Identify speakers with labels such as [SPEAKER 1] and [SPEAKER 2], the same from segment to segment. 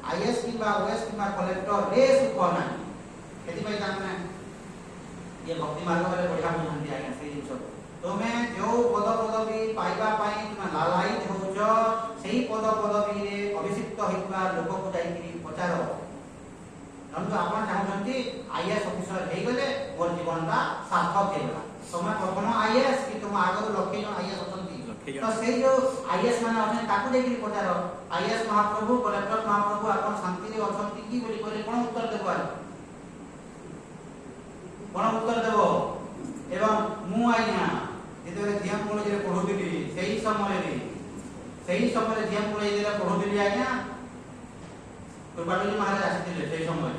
[SPEAKER 1] IAS किंबा OS किंबा collector रे सुख नाही केति पई ताने ये भक्ति मार्ग वाले बढ़िया बुझांती आज्ञा से जिंस तुमे जो पद पदवी पाइबा पाई तुमे लालायित होउछ सेही पद पदवी रे अभिषिक्त होइबा लोक को जाई कि पचार नंदु आपण चाहउछंती आईएएस ऑफिसर हे गले मोर जीवनटा सार्थक हेला समय प्रथम आईएएस कि तुम आगु लक्ष्य जन आईएएस अछंती तो से जो आईएएस माने अछन ताकू देखि पचार आईएएस महाप्रभु कलेक्टर महाप्रभु आपण शांति रे अछंती कि बोली कहले कोन उत्तर देबो कोन उत्तर देबो एवं मु आज्ञा जेते जीएम कॉलेज रे पढुदिली सेही समय जीएम कॉलेज रे पढुदिली आज्ञा कृपाली महाराज आसीथिले सेही समय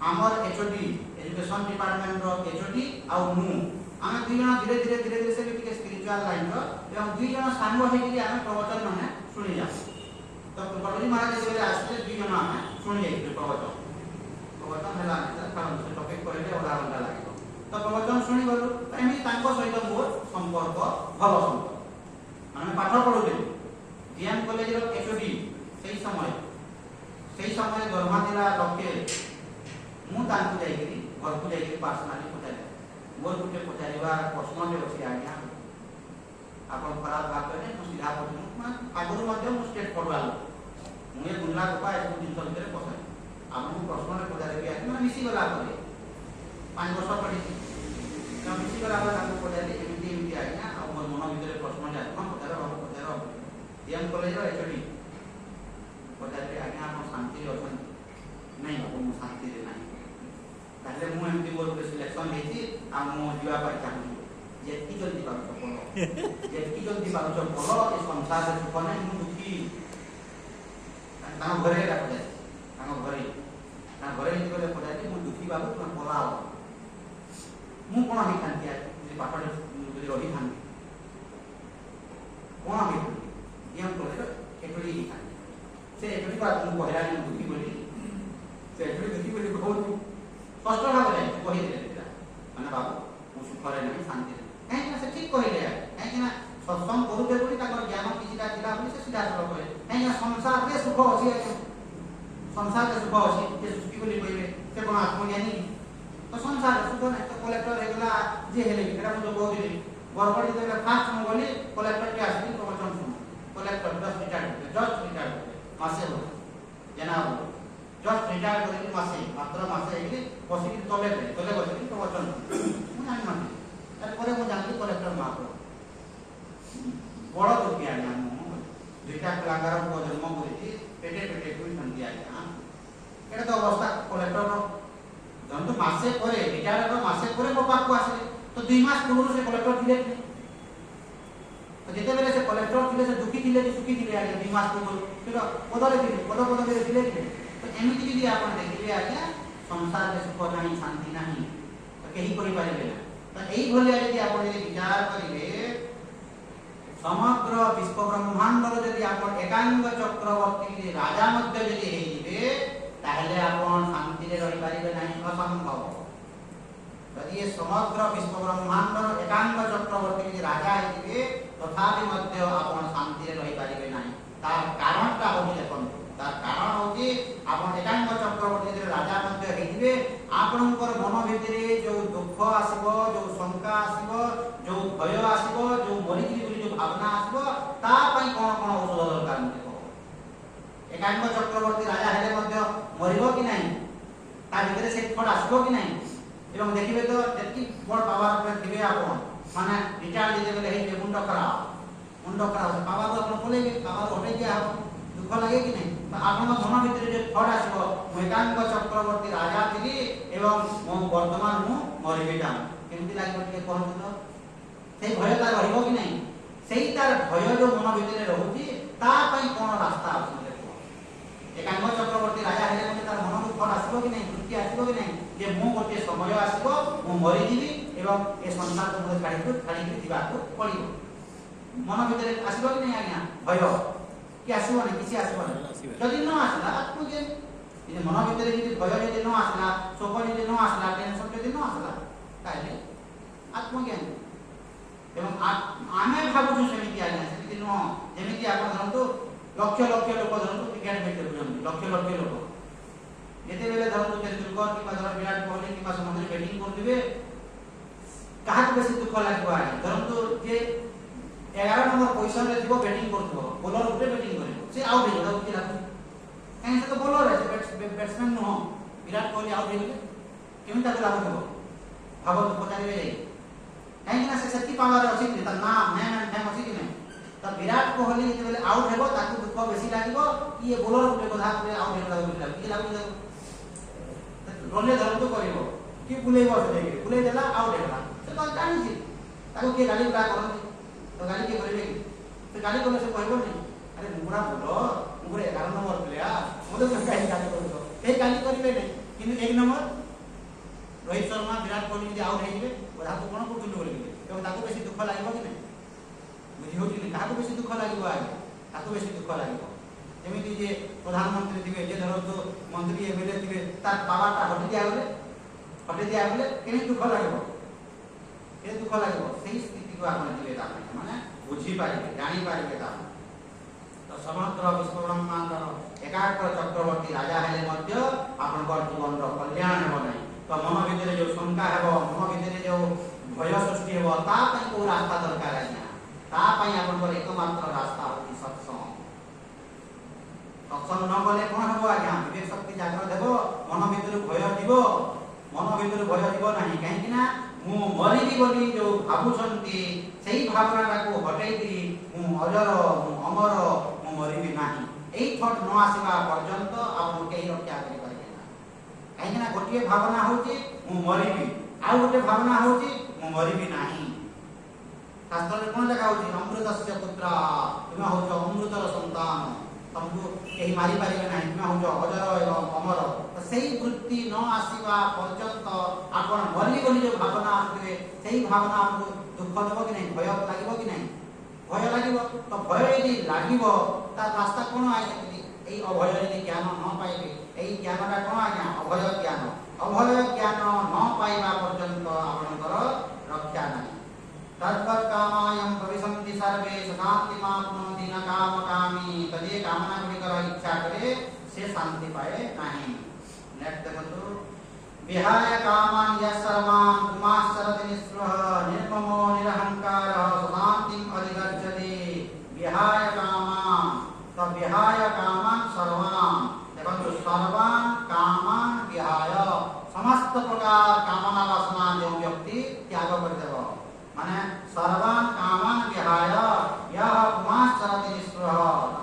[SPEAKER 1] हमर एचओडी एजुकेशन डिपार्टमेंट रो एचओडी आ मु आमे दुई जण धीरे धीरे से भी स्पिरिचुअल लाइन रो एवं दुई जण सांग होई कि आमे प्रवचन माने सुनि जा तो कृपाली महाराज जेबे आसीले दुई जण आमे सुनि जाई प्रवचन हला कारण से टॉपिक करले ओला घंटा लागितो तो प्रवचन शुणी गलु एमि तांको सहित मोर संपर्क भल संपर्क माने पाठ पढुले जीएम कॉलेज रो एचओडी सेही समय दरमा दिला लके मु तांको जाई कि घर को जाई कि पर्सनली पचारे मोर गुटे पचारिबा प्रश्न जे अछि आज्ञा आपण खराब बात करे मु सीधा पढु मान आगुरु मध्ये मु स्टेट पढवालो मु ए गुल्ला गोपा ए दिन तलरे पसाय आपण प्रश्न रे पचारे कि माने मिसी गला करे 5 वर्ष पढी तो मिसी गला तांको पचारे एमती आज्ञा आ मोर मन भितरे प्रश्न जे आत्मा पचार जीएम कॉलेज रो एचओडी पचारे आज्ञा आपण शांति रे अछन नहीं बाबू मु शांति रे नहीं ताले मु एमती मोर सिलेक्शन हेची आ मु जीवा पाई चाहू जेती जल्दी पाउछ पलो जेती जल्दी पाउछ पलो ए संसार रे सुख नै मु दुखी तानो घरे रा पडे तानो घरे इन गले पडे मु दुखी बाबू तुम पलाओ मु कोन हे खांती आ जे पापडे जे रही खांती कोन हे एम करे एटली ही खांती से एटली बात मु कहला नि दुखी बोली से एटली दुखी बोली बहुत कष्ट भाबले कहि देला माने बाबू मु सुखरे नहीं शांति रे ए से ठीक कहिले ए कि ना सत्संग करूते बोली ताकर ज्ञान किछिटा दिला बोली से सीधा चलो कहे ए ना संसार रे सुख अछि संसार रे सुख अछि जे सुखी बोली कहिबे से कोन आत्मज्ञानी तो संसार रे सुख नै तो कलेक्टर हेगला जे हेले एटा मु जो कहू दिली बरबडी देले फास्ट मु बोली कलेक्टर के आसी प्रवचन सुन कलेक्टर जस्ट रिटायर्ड मासे हो जनाब जस्ट रिटायर करके मात्र मासे हेली बसी तले बसी प्रवचन मु जानि माने तार परे मु जानली कलेक्टर माको बड़ दुखी आज्ञा मु दुईटा कलाकार को जन्म करी पेटे कोई संति आज्ञा एटा तो अवस्था कलेक्टर रो जन तो मासे परे रिटायर रो मासे परे मो पाक को आसे तो 2 मास पूर्व से कलेक्टर थिले तो जेते बेले से कलेक्टर थिले से दुखी थिले कि सुखी थिले आज्ञा 2 मास पूर्व फिर पदरे थिले कि तो एमिति यदि आपण देखिबे आज्ञा संसार रे सुख नाही शांति नाही तो केही करि पारिबे ना तो एही भलिया यदि आपण यदि विचार करिवे समग्र विश्व ब्रह्मांड रो यदि आपण एकांग चक्रवर्ती रे राजा मध्य यदि हेइबे ताहले आपण शांति रे रहि पारिबे नाही असंभव यदि ये समग्र विश्व ब्रह्मांड रो एकांग चक्रवर्ती रे राजा हेइबे तथापि मध्य आपण शांति रे रहि पारिबे नाही तार कारणटा होई देखन तार कारण होची आपण एकांग चक्रवर्ती रे राजा मध्य हेइबे आपणकर मन भितरे जो दुख आसीबो जो शंका आसीबो जो भय आसीबो जो मरिजी बोली जो भावना आसीबो ता पई कोन औषध दरकार देखो एकांग चक्रवर्ती राजा हेले मध्य मरिबो कि नाही ता भितरे से फड आसीबो कि नाही एवं देखिबे तो जेति बड़ पावर पे थिबे आपण माने रिटायर दे देबे हेइ मुंड खराब पावर आपण बोलेबे पावर हटे जे दुख लागे कि नहीं तो आपण मन भितर जे फड आसीबो एकांग चक्रवर्ती राजा थिली एवं मो वर्तमान मु मरिबेटा केमति लागो के कहन तो से भय ता रहइबो कि नहीं सेही तार भय जो मन भितर रहउची ता पई कोन रास्ता अछि देखो एकांग चक्रवर्ती राजा हेले मते तार मन को फड आसीबो कि नहीं वृत्ति आसीबो कि नहीं जे मो गोटे समय आसीबो मु मरि जिवि एवं ए संसार को खाली दिबा को पड़िबो मन भितर आसीबो कि नहीं आज्ञा भय कि आसीबो नहीं किसी आसीबो नहीं जदि न आसला आत्मज्ञान ये मन भितर यदि भय यदि न आसला शोक यदि न आसला टेंशन यदि न आसला ताले आत्मज्ञान एवं आमे भाबुछु सेमिति आज्ञा सेमिति न जेमिति आपण धरंतु लक्ष लोक धरंतु क्रिकेट मैच देखुछन लक्ष लोक तेंदुलकर कि विराट कोहली कि समस्त बैटिंग करदिबे कहा बेसी दुख लागो आए धरतु जे 11 नंबर पोजीशन रे थिबो बैटिंग करथबो बॉलर उठे बैटिंग करिवो से आउट हे जाउ कि लागो कहीं से तो बॉलर है बैट्समैन न हो विराट कोहली आउट हे गेले केमि ताको लागो भाबो तो पचारिबे कहीं ना से शक्ति पावर अछि कि त नाम मैन एंड फेम अछि कि नहीं त विराट कोहली जे बेले आउट हेबो ताको दुख बेसी लागिवो कि ये बॉलर उठे कथा पे आउट हे लागो कि लागो रोले धरतु करिवो कि बुलेइबो बुलेइ देला आउट हेला से तो जानि छी ताको के गाड़ी उड़ा करन तो गाड़ी के करिवे तो गाड़ी कोले से कहबो नहीं अरे मुगुरा बोलो मुगुरे 11 नंबर प्लेयर मोदे से गाड़ी करतो ए गाड़ी करिवे नहीं किंतु 1 नंबर रोहित शर्मा विराट कोहली जे आउट हेइबे ओधा को कोन कोठुल बोलबे एवं ताको बेसी दुख लागबो कि नहीं बुझी होती नहीं ताको बेसी दुख लागबो आगे ताको बेसी दुख लागबो जेमिति जे प्रधानमंत्री थिबे जे धरो तो मंत्री एमएलए थिबे तार पावाटा हटि दिया बोले केनि दुख लागबो ए दुख लागबो सही स्थिति को आपण दिले ता माने बुझी पारिबे जानि पारिबे ता तो समग्र विश्व ब्रह्मांडर एकाग्र चक्रवर्ती राजा हेले मध्य आपण को जीवन रो कल्याण हेबो नै तो मन भितरे जो शंका हेबो मन भितरे जो भय सृष्टि हेबो ता पई को रास्ता दरकार है ता पई आपण को एकमात्र रास्ता होती सत्संग सत्संग न गले कोन हेबो आज्ञा विवेक शक्ति जागृत हेबो मन भितरे भय जीवो मन भितरे भय जीवो नाही काहे कि ना मु मरिबी बोली जो भाबुछंती सेही भावना को हटाई मु अजर मु अमर मु मरिबी नाही एई थॉट न आसीबा पर्यंत आपण केही रक्षा करि पारिबे ना काहे ना गोटिए भावना होची मु मरिबी आ गोटे भावना होची मु मरिबी नाही शास्त्र रे कोन लिखा होची अमृतस्य पुत्र तुम होचो अमृतर संतान तुमको केही मारि पारिबे नाही तुम होचो अजर एवं अमर तो सेही वृत्ति न आसीबा पर्यंत आपण मरि बोली जो भावना आसीबे सेही भावना आपको दुख देबो कि नहीं भय लागिबो कि नहीं भय लागिबो तो भय यदि लागिबो ता रास्ता कोन आइ सकती एई अभय यदि ज्ञान न पाइबे एई ज्ञानटा कोन आज्ञा अभय ज्ञान न पाइबा पर्यंत आपनकर रक्षा नाही तद्वत् कामायं प्रविशन्ति सर्वे शान्तिमाप्नोति न कामकामी तदे कामना गुणिकर इच्छा करे से शांति पाए नहीं नेक्स्ट देखो विहाय कामान् यस्सर्वान् पुमाश्चरति निःस्पृह निर्ममो निरहंकारः शान्तिम् अधिगच्छति विहाय कामान् तो विहाय कामान् सर्वान् देखो सर्वान् कामान् विहाय समस्त प्रकार कामना वासना जो व्यक्ति त्याग कर देबो माने सर्वान् कामान् विहाय यः पुमाश्चरति निःस्पृह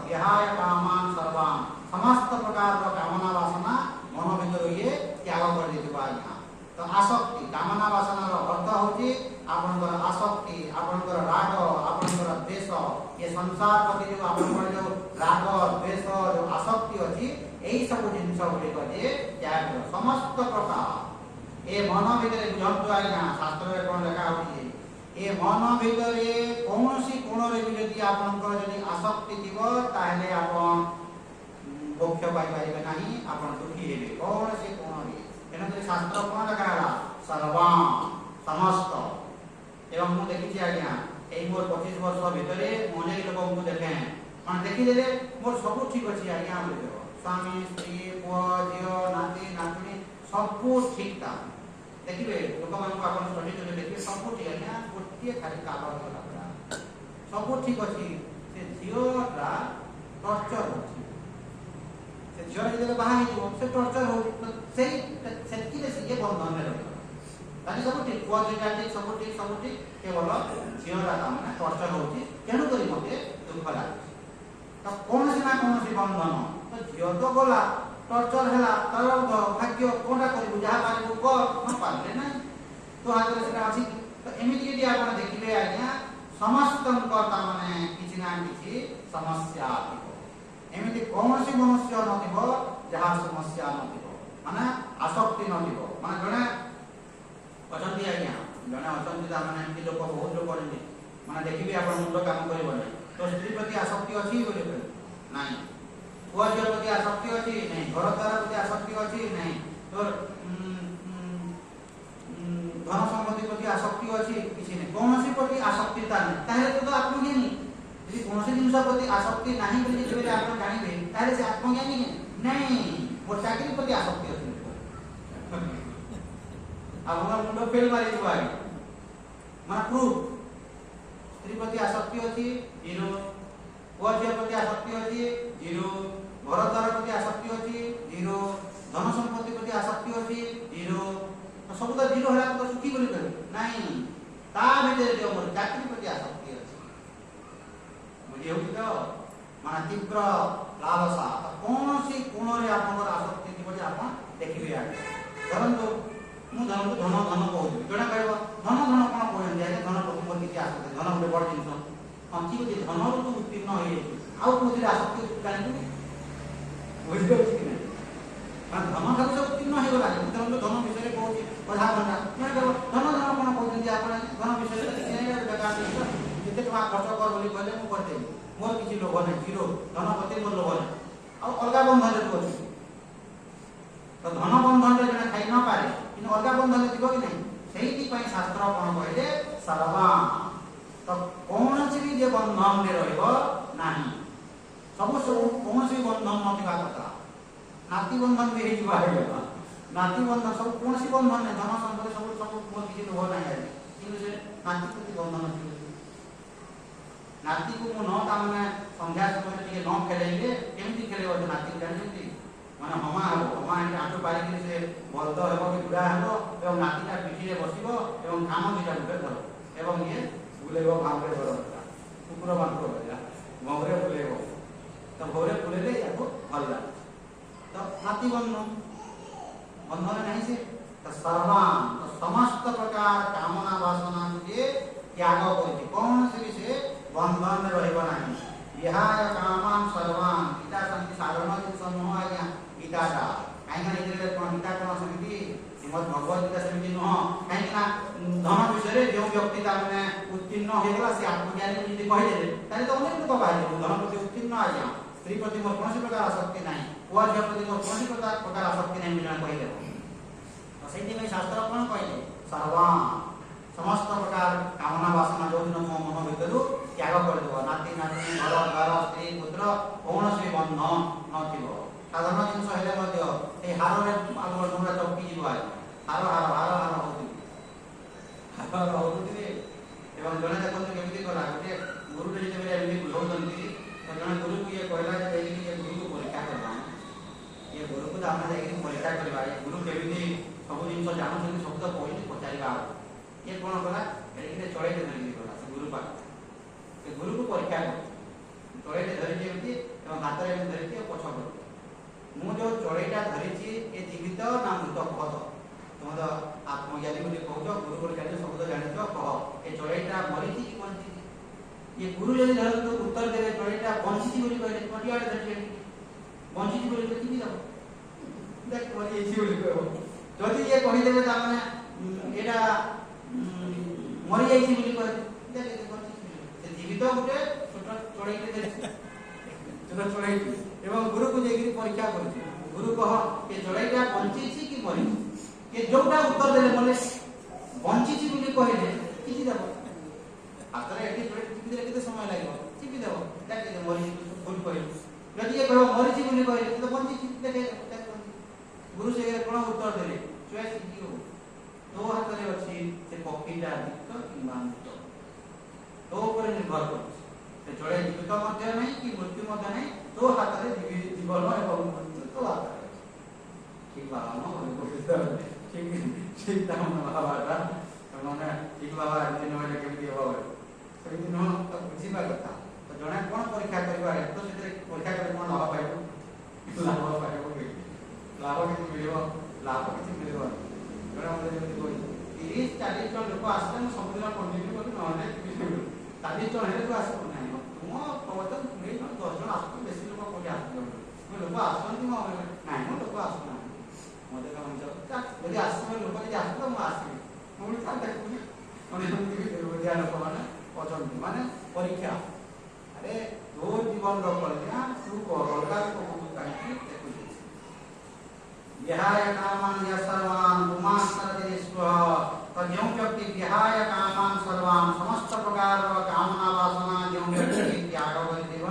[SPEAKER 1] विहाय कामान् सर्वान् समस्त प्रकार कामना वासना मन भीतर ये त्याग कर देबा यहाँ तो आसक्ति कामना वासना रो अर्थ होची आपनकर आसक्ति आपनकर राग आपनकर द्वेष ये संसार प्रति जो आपनकर जो राग द्वेष जो आसक्ति अछि एही सब जिंस गुडी जे त्याग समस्त प्रकार ए मन भीतर बुझंतु आज्ञा शास्त्र रे कोन लिखा होची ए मन भीतर कोनोसी कोन रे यदि आपनकर यदि आसक्ति थिबो ताहेले आपन मोक्ष पाई पारिबे नाही आपण दुखी हेबे कोन से कोन रे एनते शास्त्र कोन लगाला सर्वान समस्त एवं मु देखि छी आज्ञा एई मोर 25 वर्ष भितरे मने लोक मु देखे मान देखि देले मोर सब ठीक अछि आज्ञा बोले स्वामी स्त्री पुआ जियो नाती नातनी सब ठीक था देखिबे लोक मान को आपण स्टडी करे देखिबे सब ठीक आज्ञा गोटिए खाली कालो होला सब ठीक अछि से जियोटा टॉर्चर अछि झियो जब बाहर ही से टॉर्चर हो से सेटकी से ये बंधन में रहता ताकि सब ठीक पुआ जिटाटी सब ठीक केवल झियोरा का माने टॉर्चर होची केनु करी मते दुख लागे तो कौन से ना कौन से बंधन तो झियो तो गला टॉर्चर हैला तर भाग्य कोनटा करी बुझा पारिबो को न पाले ना तो आगे सेटा अछि तो एमिति यदि आपण देखिबे आज्ञा समस्त कर्ता माने किछि ना किछि समस्या एमिति कौन सी मनुष्य नथिबो जहा समस्या नथिबो माने आसक्ति नथिबो माने जने अचंती आज्ञा जने अचंती माने एमिति लोक बहुत लोक रहନ୍ତି माने देखिबे आपण मुंड काम करिबो नै तो स्त्री प्रति आसक्ति अछि बोले नाही पुआ झियो प्रति आसक्ति अछि नाही घर द्वार प्रति आसक्ति अछि नाही तो धन संपत्ति प्रति आसक्ति अछि किछि नै कोनोसी प्रति आसक्ति ताहे तो आत्मज्ञानी यदि कोनोसी जिंस प्रति आसक्ति नाही बोली जेबे आपण जानिबे ताहे से आत्मज्ञानी नहीं मोर चाकरी प्रति आसक्ति अछि आपन मुंड फेल मारी दिबो आगे माने प्रूफ स्त्री प्रति आसक्ति अछि 0 पुआ झिया प्रति आसक्ति अछि 0 घर द्वार प्रति आसक्ति अछि 0 धन संपत्ति प्रति आसक्ति अछि 0 तो सब तो 0 होला तो सुखी बोली कर नहीं ता भीतर जो मोर चाकरी प्रति आसक्ति अछि बुझी होई तो माने तीव्र लालसा कौन सी कोण रे आपन आसक्ति थी बोली आपन देखिबे आगे परंतु मु धन धन धन कहू जोड़ा कहबो धन धन कोन कहन जाय धन प्रति मोर किछि आसक्ति धन ଗୋଟେ बड़ जिंस हम ठीक अछि धन रो तो उत्तीर्ण होई आउ कोथि आसक्ति कानी बुझितो छी कि नहीं मान धन खाली सब उत्तीर्ण होई गला धन धन विषय कहू कथा बना मैं कहबो धन धन कोन कहू जे आपन धन विषय किछि नै बेकार जिंस जेते टका खर्च कर बोली कहले मु कर देबी मोर किछि लोभ नै 0 धन प्रति मोर लोभ नै आ अलगा बंधन रे तू अछि तो धन बंधन रे जने खाइ न पारे कि अलगा बंधन रे दिबो कि नहीं सेहिति पई शास्त्र कोन कहले सर्वा तो कौन से भी जे बंधन रे रहइबो नाही सब कौन से बंधन नथिबा कथा नाती बंधन भी हेजिबा हेला नाती बंधन सब कौन से बंधन नै धन संपत्ति सब मोर किछि लोभ नै है कि से नाती प्रति बंधन अछि नाती को मु न तामने संध्या समय टिके न खेलेले केमति खेलेबो नाती जानथि माने हमा एटा आटो पारी कि से बलद हेबो कि बुढ़ा हेबो एवं नातीटा पिठी रे बसिबो एवं काम दिटा गुटे धरो एवं ये बुलेबो भांगरे बरो कुकुर बांधो बजा भौरे बुलेबो तो भौरे बुलेले याको हल्ला तो नाती बंधन नहीं से तो सर्वान तो समस्त प्रकार कामना वासना के त्याग करछि कौन से भी बंधन रहइबो नाही विहाय कामान सर्वान गीता संति साधारण जिन समूह आज्ञा गीता का काइना इतरे कोन गीता कोन समिति श्रीमद् भगवत गीता समिति न काइना धन विषय रे जो व्यक्ति ता माने उत्तीर्ण हो गेला से आत्मज्ञानी यदि कहि देले ताले तो अनेक लोक बाहर धन प्रति उत्तीर्ण आज्ञा स्त्री प्रति मोर कोनसी प्रकार आसक्ति नाही पुआ झिया प्रति मोर कोनसी प्रकार आसक्ति नाही मिलन कहि देबो तो सेति में शास्त्र कोन कहले सर्वान समस्त प्रकार कामना वासना जो दिन मन भीतर त्याग कर देबो नाती नाती घर द्वार स्त्री पुत्र कौन से बंधन नथिबो साधारण जिंस हेले मध्य ए हार रे आलो हमरा चौकी जीव आइ हार हार हार हार होती हार होती एवं जने देखो केमिति करा गोटे गुरु रे जेबे एमि बुझौतंती तो जने गुरु को ये कहला जे ये गुरु को परीक्षा करबा ये गुरु को हमने जाई परीक्षा करबा ये गुरु केमिति सब जिंस जानछन सब तो कोइ पचारिबा ये कोन कला एके चळे के धरि कला से गुरु पा ए गुरु को परीक्षा कर चळे के धरि जेमति एवं हाथ रे धरि के पछ कर मु जो चळेटा धरिछि ए जीवित ना मृत कहत तुम तो आत्मज्ञानी बोली कहजो गुरु बोली जानि शब्द जानिछो कह ए चळेटा मरिछि कि बंचिछि ये गुरु यदि धरि तो उत्तर देबे चळेटा बंचिछि बोली कहले कोटियाडे धरि बंचिछि बोली तो कि जाबो देख मरिछि बोली कहबो जदि ये कहि देबे ता माने एटा मरि जाइछि बोली कहले देख बंचिछि से जीवित गुटे छोट चळेटे धरि छोट चळेटे एवं गुरु को जेगिरी परीक्षा करछि गुरु कह के चळेटा बंचिछि कि मरिछि के जोटा उत्तर देले मले बंचिछि बोली कहले किछि देबो आतरे एठी चळे टिपि देले केते समय लागो टिपि देबो देख मरिछि भूल कहले जदि ये कहबो मरिछि बोली कहले तो बंचिछि देख गुरु से कोन उत्तर देले चॉइस कियो तो हाथ रे अछि से पक्षीटा दिक्क कि मानत तो ऊपर निर्भर करछि से चळे जीवित मध्य नहीं कि मृत्यु मध्य नहीं तो हाथ रे जीवन एवं मृत्यु तो हाथ रे ठीक बाबा न को ठीक दाम बाबाटा माने ठीक बाबा दिन होले केमि हो से दिन तो बुझिबा कथा तो जणे कोन परीक्षा करबा है तो से परीक्षा करे कोन लाभ पाइबो लाभ कि मिलिबो लाभ कि मिलिबो जणे हमरे जेमि कोइ 30 40 जन लोक आसले सबदिन कंटिन्यू करि नहले कि 40 जन हेले तो आसबो नाही तुम प्रवचन नहीं 10 जन आसबो बेसी लोक कोइ आसबो लोक आसबो नाही न लोक आसबो मते काम जा यदि आसबो लोक यदि आसबो म आसबी मोर था देखु माने हम भी बुझा लोक माने पछन माने परीक्षा अरे दो जीवन रो कल्याण तू को अलगा को काई देखु विहाय कामान या सर्वान उमास्तरेश्व तो जो व्यक्ति विहाय कामान सर्वान समस्त प्रकार कामना वासना जो व्यक्ति त्याग करिदेव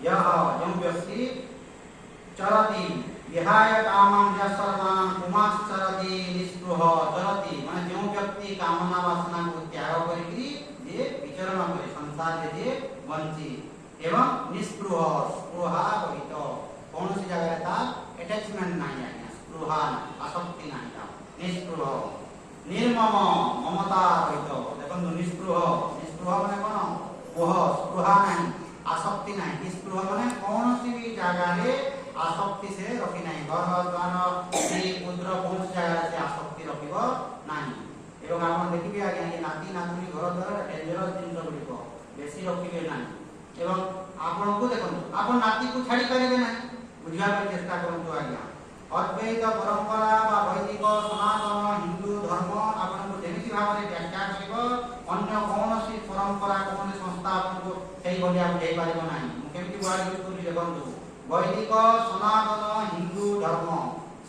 [SPEAKER 1] यह जो व्यक्ति चरति विहाय कामान या सर्वान उमास्तरति निस्पृह चलती माने जो व्यक्ति कामना वासना को त्याग करी जे विचरण करे संसार रे जे बंची एवं निस्पृह स्पृहा रहित कौन सी जगह था अटैचमेंट नहीं है स्पृहा आसक्ति नहीं था निस्पृह निर्मम ममता रहित देखो निस्पृह निस्पृह माने कोन मोह स्पृहा नहीं आसक्ति नहीं निस्पृह माने कौन सी भी जगह रे आसक्ति से रखी नहीं घर द्वार स्त्री पुत्र कौन सी जगह से आसक्ति रखिबो नहीं एवं आपण देखिबे आगे ये नाती नातुनी घर द्वार डेंजरस जिंस गुडिको बेसी रखिबे नहीं एवं आपण को देखो आपण नाती को छाड़ी परिबे नहीं बुझिया पर चेष्टा करंतु आज्ञा अद्वैत परंपरा बा वैदिक सनातन हिंदू धर्म आपण को जेमिति भाबरे व्याख्या करिबो अन्य कोनोसी परंपरा कोन संस्था आपण को सेही भलिया बुझाई परिबो नाही मु केमिति वर्ड यूज करि देखंतु वैदिक सनातन हिंदू धर्म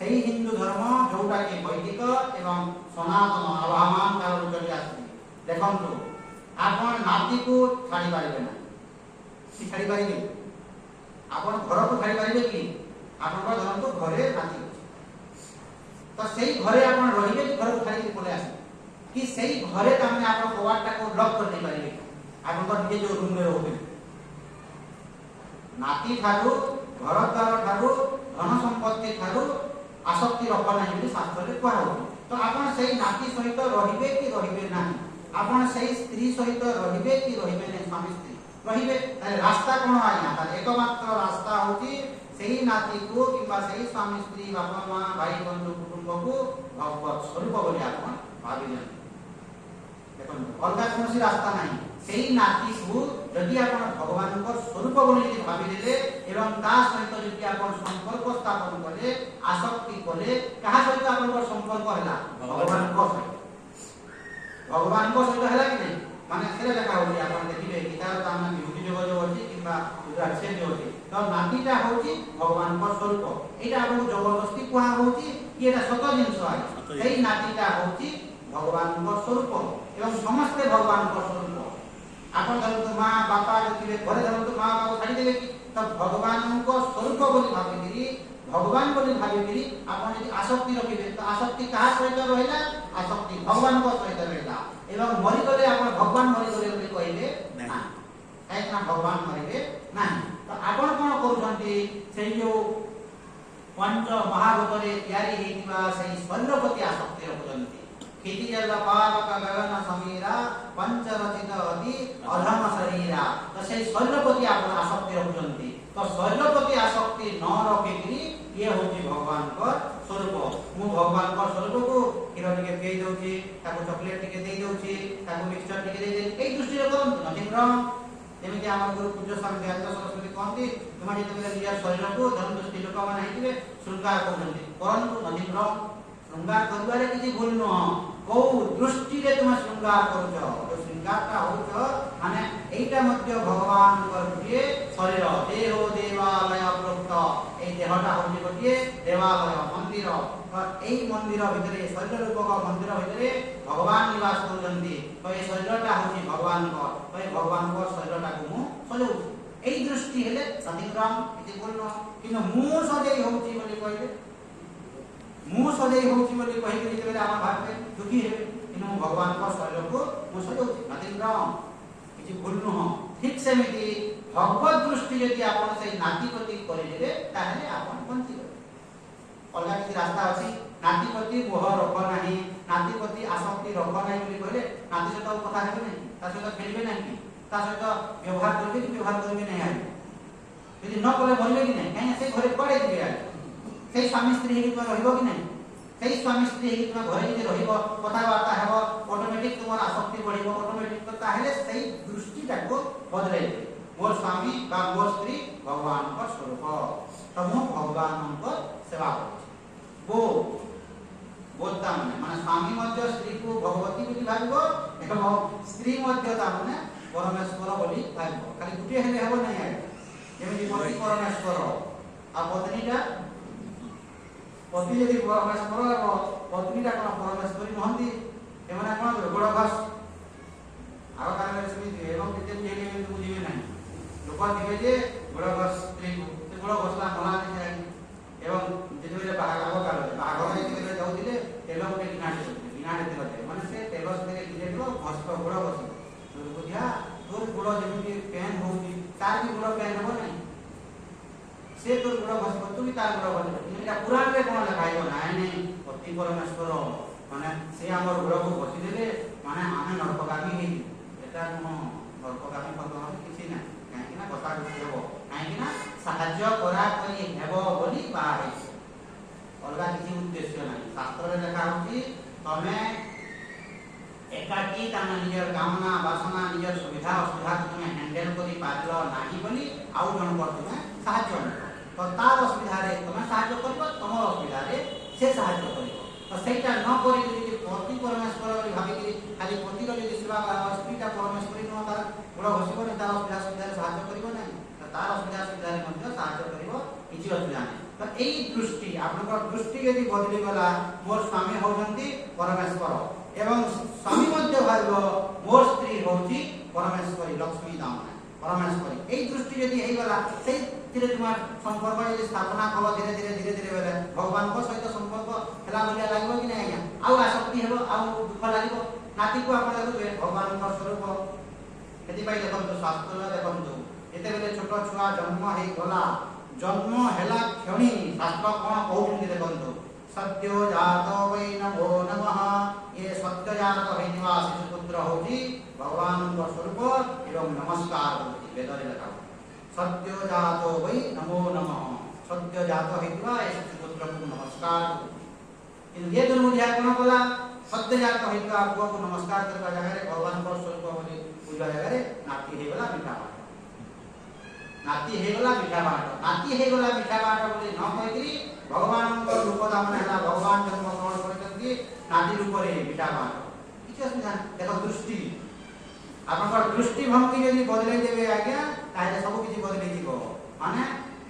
[SPEAKER 1] सेही हिंदू धर्म जोटा कि वैदिक एवं सनातन आवाहमान काल चली आसी देखंतु आपण नाती को छाड़ी परिबे ना कि छाड़ी परिबे आपण घर को छाड़ी परिबे कि आपण को धरंतु घरे नाती तो सेही घरे आपण रहिबे कि घर को छाड़ी पले आसी कि सेही घरे तामे आपण कवाटा को लॉक कर दे परिबे आपण को निजे जो रूम में रहबे नाती ठारू घर द्वार ठारू धन संपत्ति ठारू आसक्ति रख नाही बोली शास्त्र रे कहौ तो आपण सेही नाती सहित रहिबे कि रहिबे नाही आपण सेही स्त्री सहित रहिबे कि रहिबे नै स्वामी स्त्री रहिबे रास्ता कोन आइना तार एकमात्र रास्ता होची सेही नाती को किबा सेही स्वामी स्त्री बापा मां भाई बंधु कुटुंब को भगवत स्वरूप बोली आपण भाबिले देखो अलगा कोनसी रास्ता नाही सेही नाती को जदि आपण भगवान को स्वरूप बोली यदि भाबिले एवं ता सहित जदि आपण संपर्क स्थापन करे आसक्ति करे कहा सहित आपण को संपर्क हला भगवान को सहित हला कि नहीं माने सेरे देखा होली आपण देखिबे गीतार तामना विभूति जोग जो अछि किबा रुद्राक्ष जो अछि तो नातीटा होची भगवान को स्वरूप एटा आपण जबरदस्ती कुआ होची कि एटा सत जिंस आइ सेही नातीटा होची भगवान को स्वरूप एवं समस्त भगवान को स्वरूप आपण धरतु मां बापा जतिबे घरे धरतु मां बापा छाडी देबे कि तो भगवान को स्वरूप बोली भाबिकिरी भगवान बोली भाबिकिरी आपण यदि आसक्ति रखिबे तो आसक्ति कहा सहित रहिला आसक्ति भगवान को सहित रहिला एवं मरि गले आपण भगवान मरि गले बोली कहिबे ना काहेकना भगवान मरिबे नाही तो आपण कोन करूछंती सेही जो पंच महाभूत रे तयारी हेतिबा सेही शरीरपति आसक्ति रखुछंती खेती जल पावक गगन समीरा पंच रचित अति अधम शरीरा तो सेही शरीरपति आपण आसक्ति रखुछंती तो शरीरपति आसक्ति न रखिकरी ये होची भगवान को स्वरूप मु भगवान को स्वरूप को खीर टिके पिए दउची ताको चॉकलेट टिके देई दउची ताको मिक्सचर टिके देई दे एई दृष्टि रे करंतु नथिंग रॉन्ग जेमिति हमर गुरु पूज्य स्वामी दयानंद सरस्वती कहंती तुम जेते निज शरीर को धन दृष्टि लोक माने हितिबे शृंगार करंती परंतु नथिंग रॉन्ग शृंगार करबारे किछि भूल न को दृष्टि रे तुम शृंगार करूछ तो शृंगारटा होछ माने एटा मध्य भगवान करके शरीर देहो देवालय प्रोक्त ए देहटा होछि गोटिए देवालय मंदिर और एई मंदिर भितरे शरीर रूपक मंदिर भितरे भगवान निवास करजंती तो ए शरीरटा होछि भगवान को तो ए भगवान को शरीरटा को मु सजौ एई दृष्टि हेले सतिग्राम इति बोलनो किनो मु सजै होछि बोली कहले मु सजै होछि बोली कहि के जेबे हम भाबे दुखी हेबे किनो भगवान को शरीर को मु सजौ सतिग्राम इति बोलनो ठीक सेमिति भगवत दृष्टि यदि आपण से नाती प्रति करिले ताहले आपण बंची अलगा किसी रास्ता अछि नाती प्रति मोह रख नाही नाती प्रति आसक्ति रख नाही बोली कहले नाती सहित कथा हेबे नाही ता सहित खेलबे नाही ता सहित व्यवहार करबे कि व्यवहार करबे नहीं आइ यदि न करे बोलबे कि नहीं काहे से घरे पड़े दिबे आइ से स्वामी स्त्री हेबि तो रहइबो कि नहीं से स्वामी स्त्री हेबि तो घरे जे रहइबो कथा वार्ता हेबो ऑटोमेटिक तुम्हारा आसक्ति बढ़िबो ऑटोमेटिक तो ताहले सही दृष्टिटा को बदलै मोर स्वामी बा मोर स्त्री भगवान को स्वरूप तो मु भगवान को सेवा करूछी वो बोलता माने स्वामी मध्य स्त्री को भगवती बोली भाबिबो एवं स्त्री मध्य ता माने परमेश्वर बोली भाबिबो खाली गुटे हेले हेबो नै आइ जेमि पति परमेश्वर आ पत्नीटा पति यदि परमेश्वर पत्नीटा कोन परमेश्वरी नहंती एमाने कोन गोड़ घास आरो कारण सेमि एवं केते हेले बुझिबे नै लोक दिबे जे गोड़ घास स्त्री को से गोड़ घासला मला नै एवं जेतेबेले बाहागो काल बाहागो जेतेबेले जाउतिले तेल तार घर बसी एटा पुराण रे कोन लिखा है नाय नै पति परमेश्वर माने से हमर घर को बसी देले माने आमे नरकगामी हे एटा कोन नरकगामी पद किछि ना काहे ना कथा हेबो काहे ना साहाय्य करा करी हेबो बोली बाहे अलगा किसी उद्देश्य नहीं शास्त्र रे लिखा होची तमे एकाकी ताना निजर कामना वासना निजर सुविधा असुविधा तुमे हैंडल करी पारलो नाही बोली आउ जन पर तुमे सहाय्य तो तार असुविधा रे तुमे सहाय्य करबो तमर असुविधा रे से सहाय्य करबो तो सेटा न करी যদি पति परमेश्वर रे भाबी कि खाली पति रो যদি सेवा स्त्रीटा परमेश्वरी न तार बड़ हसिबो न तार असुविधा सुविधा सहाय्य करबो नाही तो तार असुविधा सुविधा रे मध्य सहाय्य करबो किछि असुविधा नहीं तो एई दृष्टि आपनकर दृष्टि यदि बदली गला मोर स्वामी होजंती परमेश्वर एवं स्वामी मध्य भाइबो मोर स्त्री होची परमेश्वरी लक्ष्मी दामना परमेश्वरी एई दृष्टि यदि हेई गला सेई धीरे तुम्हार संपर्क यदि स्थापना कलो धीरे धीरे बेले भगवान को सहित संपर्क हेला बोलिया लागबो कि नै आज्ञा आउ आसक्ति हेबो आउ दुख लागबो नाती को आपण देखबे भगवान को स्वरूप केति पाई देखंतु शास्त्र देखंतु एते बेले छोट छुआ जन्म हेई गला जन्म हेला क्षणी शास्त्र कोन कहउछन देखंतु सत्यो जातो वै नमो नमः ये सत्य जात हेनिवा शिशु पुत्र होची भगवान को स्वरूप एवं नमस्कार होची वेद रे लिखा सत्यो जातो वै नमो नमः सत्य जात हेतिवा ए शिशु पुत्र को नमस्कार इन ये दोनों ध्यान कोन कला सत्य जात हेतिवा को नमस्कार करबा जगह रे भगवान को स्वरूप बोली पूजा जगह रे नाती हेगला मिठा नाती हेगला मिठा बाट नाती हेगला मिठा बाट बोली न कहकरी भगवान को रूप दामन हैला भगवान जन्म ग्रहण करतंती नाती रूप रे मिठा बाट किछ असुविधा देखो दृष्टि आपनकर दृष्टि भंगी यदि बदले देबे आज्ञा ताहे सब किछि बदले दिबो माने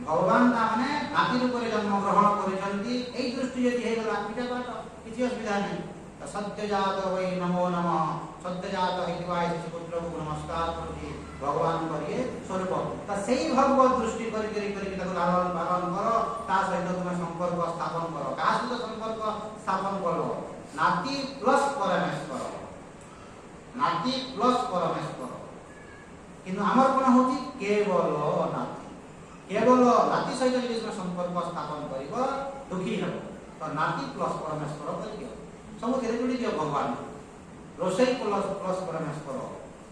[SPEAKER 1] भगवान ता माने नाती रूप रे जन्म ग्रहण करिसंती एई दृष्टि यदि हेगला मिठा बाट किछि असुविधा नहीं तो सत्य जात वै नमो नमः सत्य जात हेतिवा शिशु पुत्र को नमस्कार करती भगवान करिए स्वरूप तो सेही भगवत दृष्टि करी ताको लालन पालन करो ता सहित तुम संपर्क स्थापन करो का सहित संपर्क स्थापन करो नाती प्लस परमेश्वर किंतु हमर कोन होची केवल नाती सहित यदि तुम संपर्क स्थापन करिवो दुखी हेबो तो नाती प्लस परमेश्वर करियो सब धीरे जोड़ी दियो भगवान रोसई प्लस परमेश्वर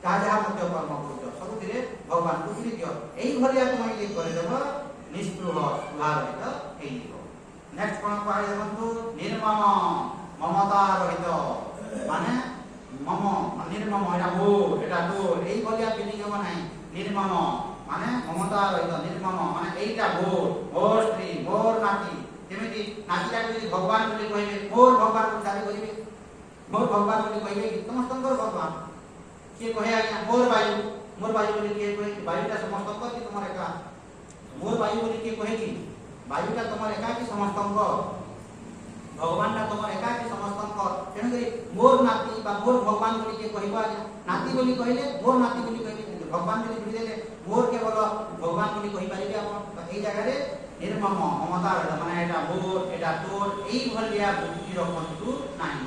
[SPEAKER 1] का जहाँ मध्य कर्म करो सब धीरे भगवान को जोड़ी दियो एई भलिया तुम ये कर देबो निष्पृह सुभारहित हेई दियो नेक्स्ट कोन कहै देखंतु निर्मम ममता रहित माने मम निर्मम एटा हो एटा तो एई भलिया फीलिंग हो नाही निर्मम माने ममता रहित निर्मम माने एटा मोर स्त्री मोर नाती जेमिति नातीटा यदि भगवान बोली कहबे मोर भगवान को चाली करिवे मोर भगवान बोली कहबे कि समस्तंकर भगवान के कहे आज्ञा मोर वायु बोली के कहे कि वायुटा समस्तंकर कि तुमर एका मोर वायु बोली के कहे कि वायुटा तुमर एका कि समस्तंकर भगवानटा तुमर एका कि समस्तंकर तेन करी मोर नाती बा मोर भगवान बोली के कहबा आज्ञा नाती बोली कहले मोर नाती बोली कहले भगवान बोली जुड़ी देले मोर केवल भगवान बोली कहि पारिबे आपण एई जगह रे निर्मम ममता माने एटा मोर एटा तोर एई भलिया बुद्धि रखंतु नाही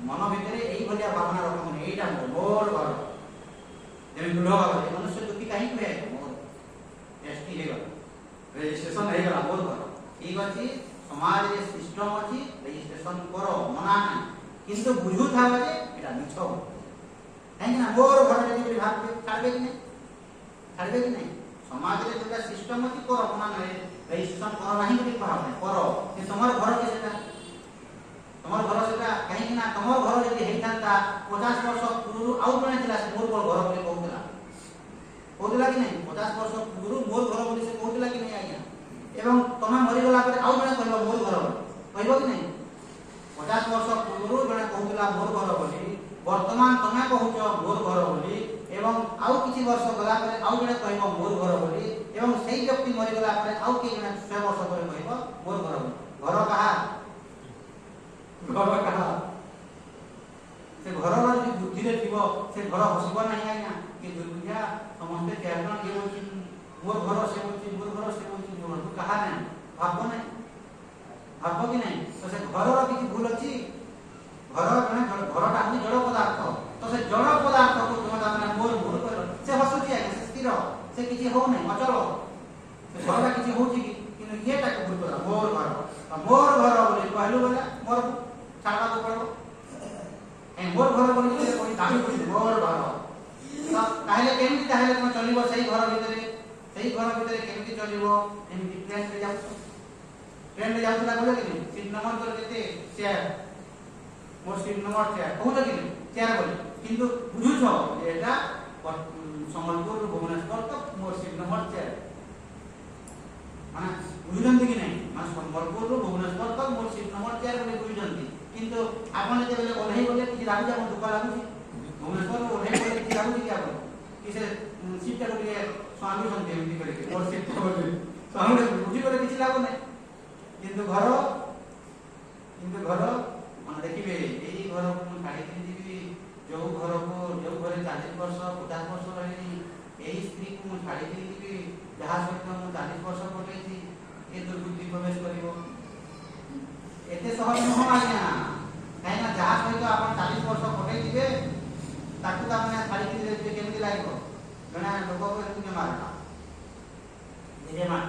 [SPEAKER 1] मन भितरे एई भलिया भावना रखंतु एटा मोर घर जेमे दृढ़ भाव मनुष्य दुखी काहे हुए मोर एसटी हे गला रजिस्ट्रेशन हे गला मोर घर ठीक अछि समाज रे सिस्टम अछि रजिस्ट्रेशन करो मना नाही किंतु बुझु थाबा जे एटा मिछ है ना मोर घर रे भाग छाड़बे कि नहीं समाज रे जेटा सिस्टम अछि करो मना नाही रजिस्ट्रेशन करो नाही बोली कहब नाही करो कि तमर घर के सेटा तमर घर सेटा काहे ना तमर घर जदि हेइतांता 50 वर्ष पूर्व आउ कोन थिला से मोर घर बोली कहउतला कि नहीं 50 वर्ष पूर्व मोर घर बोली से कहउतला कि नहीं आज्ञा एवं तमे मरि गला पर आउ जने कहलो मोर घर कहबो कि नहीं 50 वर्ष पूर्व जने कहउतला मोर घर बोली वर्तमान तमे कहउछ मोर घर बोली एवं आउ किछि वर्ष गला पर आउ जने कहबो मोर घर बोली एवं सेही व्यक्ति मरि गला पर आउ के जने 100 वर्ष पर कहबो मोर घर कहा से घर जो बुद्धि रे थिबो से घर हसिबो नहीं आज्ञा कि दुर्बुद्धिया समस्त चारण ये होची मोर घर से होची मोर घर से होची मोर तू कहा नहीं भाबो कि नहीं तो से घर रो किछि भूल अछि घर जने घरटा हम जड़ पदार्थ तो से जड़ पदार्थ को तुम दाना मोर कर से हसुची आज्ञा से स्थिर से किछि हो नहीं अचल से घरटा किसी होची कि किनु येटा के भूल करा मोर घर बोली कहलु बोला मोर छाड़ा को पड़ो ए मोर घर बोली कोई दाबी कोई मोर घर तो ताहले केमती ताहले कोन चलिबो सही घर भितरे केमती चलिबो एमती ट्रेन रे जाउला बोले कि सीट नंबर तो केते चेयर मोर सीट नंबर चेयर कहू कि चेयर बोली किंतु बुझुछो एटा सम्बलपुर भुवनेश्वर तक मोर सीट नंबर चेयर माने बुझुछन्ति कि नहीं माने सम्बलपुर भुवनेश्वर तक मोर सीट नंबर चेयर बोली बुझुछन्ति किंतु आपण जे बेले ओल्हेई बोले कि लागु जा दुख लागुची भुवनेश्वर ओल्हेई बोले कि लागुची कि आपण कि से सीट टा बोली स्वामी संते एमती करके मोर सीट टा बोली स्वामी बुझी बोले किछि लागु नै किंतु घर माने देखिबे एई घर को काढी दिबी जो घर को जो घरे 40 वर्ष 50 वर्ष रही एई स्त्री को छाड़ी दिबी जहा सहित मु 40 वर्ष पटेछि ए दुर्बुद्धि प्रवेश करिवो एते सहज न आज्ञा काहे ना जहा सहित आपण 40 वर्ष पटेइ दिबे ताकू ता माने छाड़ी दिबे केमति लागो गणा लोक को एते मारला जेमा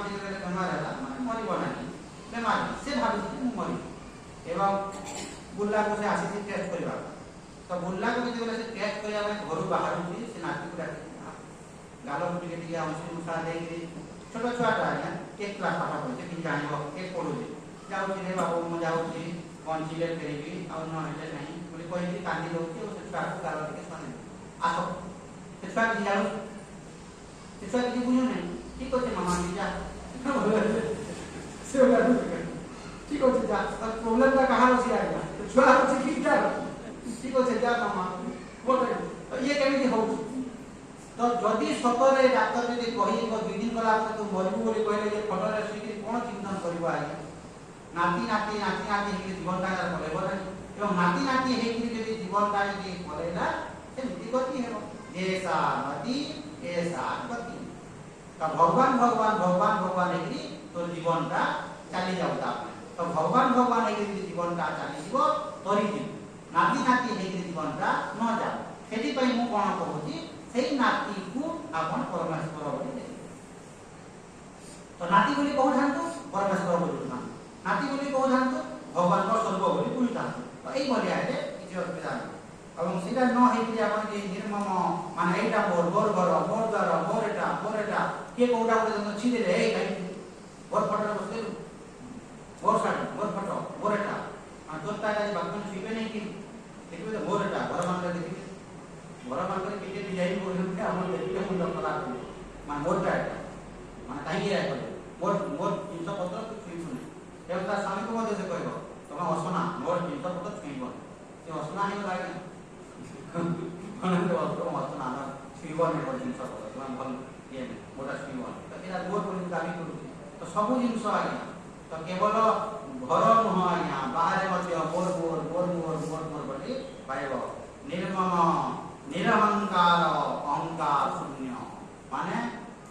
[SPEAKER 1] के मारला माने मरि बनानी बेमार से भाबी मु मरि एवं बुल्ला को से आसी टेस्ट करबा तो बुल्ला को जे बोले से टेस्ट करया में घर बाहर होती से नाती को डाके गालो टिके टिके आउसी मुसा देई छोटो छोटा या एक क्लास पाठा पढे कि जानिबो एक पढुजे जाउची रे बाबू मु जाउची कोन चिले करेबी आ न हेले नहीं बोले कोई कांदी होती ओ से छुआ को गालो टिके सुने आसो से छुआ की जाउ से छुआ की बुझो नहीं ठीक होते मामा जी जा से वाला ठीक होते जा प्रॉब्लम का कहां होसी आइला छुआ होसी ठीक जा ठीक होते जा मामा बोले तो ये केमिति हो तो जदि सतरे डाक्टर जदि कहि को 2 दिन कला तो मरबू बोली कहले जे फटो रे सुई कोन चिंतन करबो आज्ञा नाती हे जीवन का करबो नहीं एवं नाती हे जदि जीवन का जदि करेला से नीति गति हेबो ऐसा नदी ऐसा गति तो भगवान हे तो जीवन का चली जाउता तो भगवान हे जीवन का चली जीवो तोरी नाती हे जीवन का न जाओ सेठी पई मु कोन कहूची सेही नाती को आपण परमेश्वर बोली तो नाती बोली कहू जानतो परमेश्वर बोली नाती बोली कहू जानतो भगवान को स्वर्ग बोली बुझी जानतो तो एई बोली आले किछि असुविधा नै এবং সেটা ন হেইতি आपण जे निर्मम माने एटा मोर घर मोर द्वार मोर एटा के कोउडा बोले जन छि देले ए काई मोर फटो बसते मोर साडी मोर फटो मोर एटा आ तोता जे बापन छिबे नै कि देखबे मोर एटा घर मान देखि घर मान के के डिजाइन बोले के हमर देखि मुंड कला मान मोर एटा मान काई के आइ मोर 300 पत्र तो छुई सुने एवं ता स्वामी को मधे से कहबो तमा असना मोर 300 पत्र छुईबो से असना हे लागे अनंत वस्त्र असना ना छुईबो ने बोल 300 पत्र तमा भल ये मोटा छुईबो तो एरा मोर बोली दाबी करू तो सब जिंस आज्ञा तो केवल घर न आज्ञा बाहर मध्य मोर बोली पाइबो निर्मम निरहंकार अहंकार शून्य माने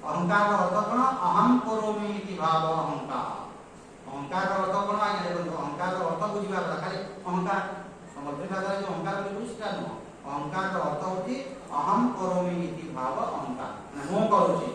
[SPEAKER 1] अहंकार अर्थ कोन अहम करोमि इति भाव अहंकार अर्थ कोन आज्ञा देखो अहंकार अर्थ बुझिबा କଥା खाली अहंकार समग्र भाषा जो अहंकार बोली बुझिता न अहंकार अर्थ होती अहम करोमि इति भाव अहंकार माने मो करूची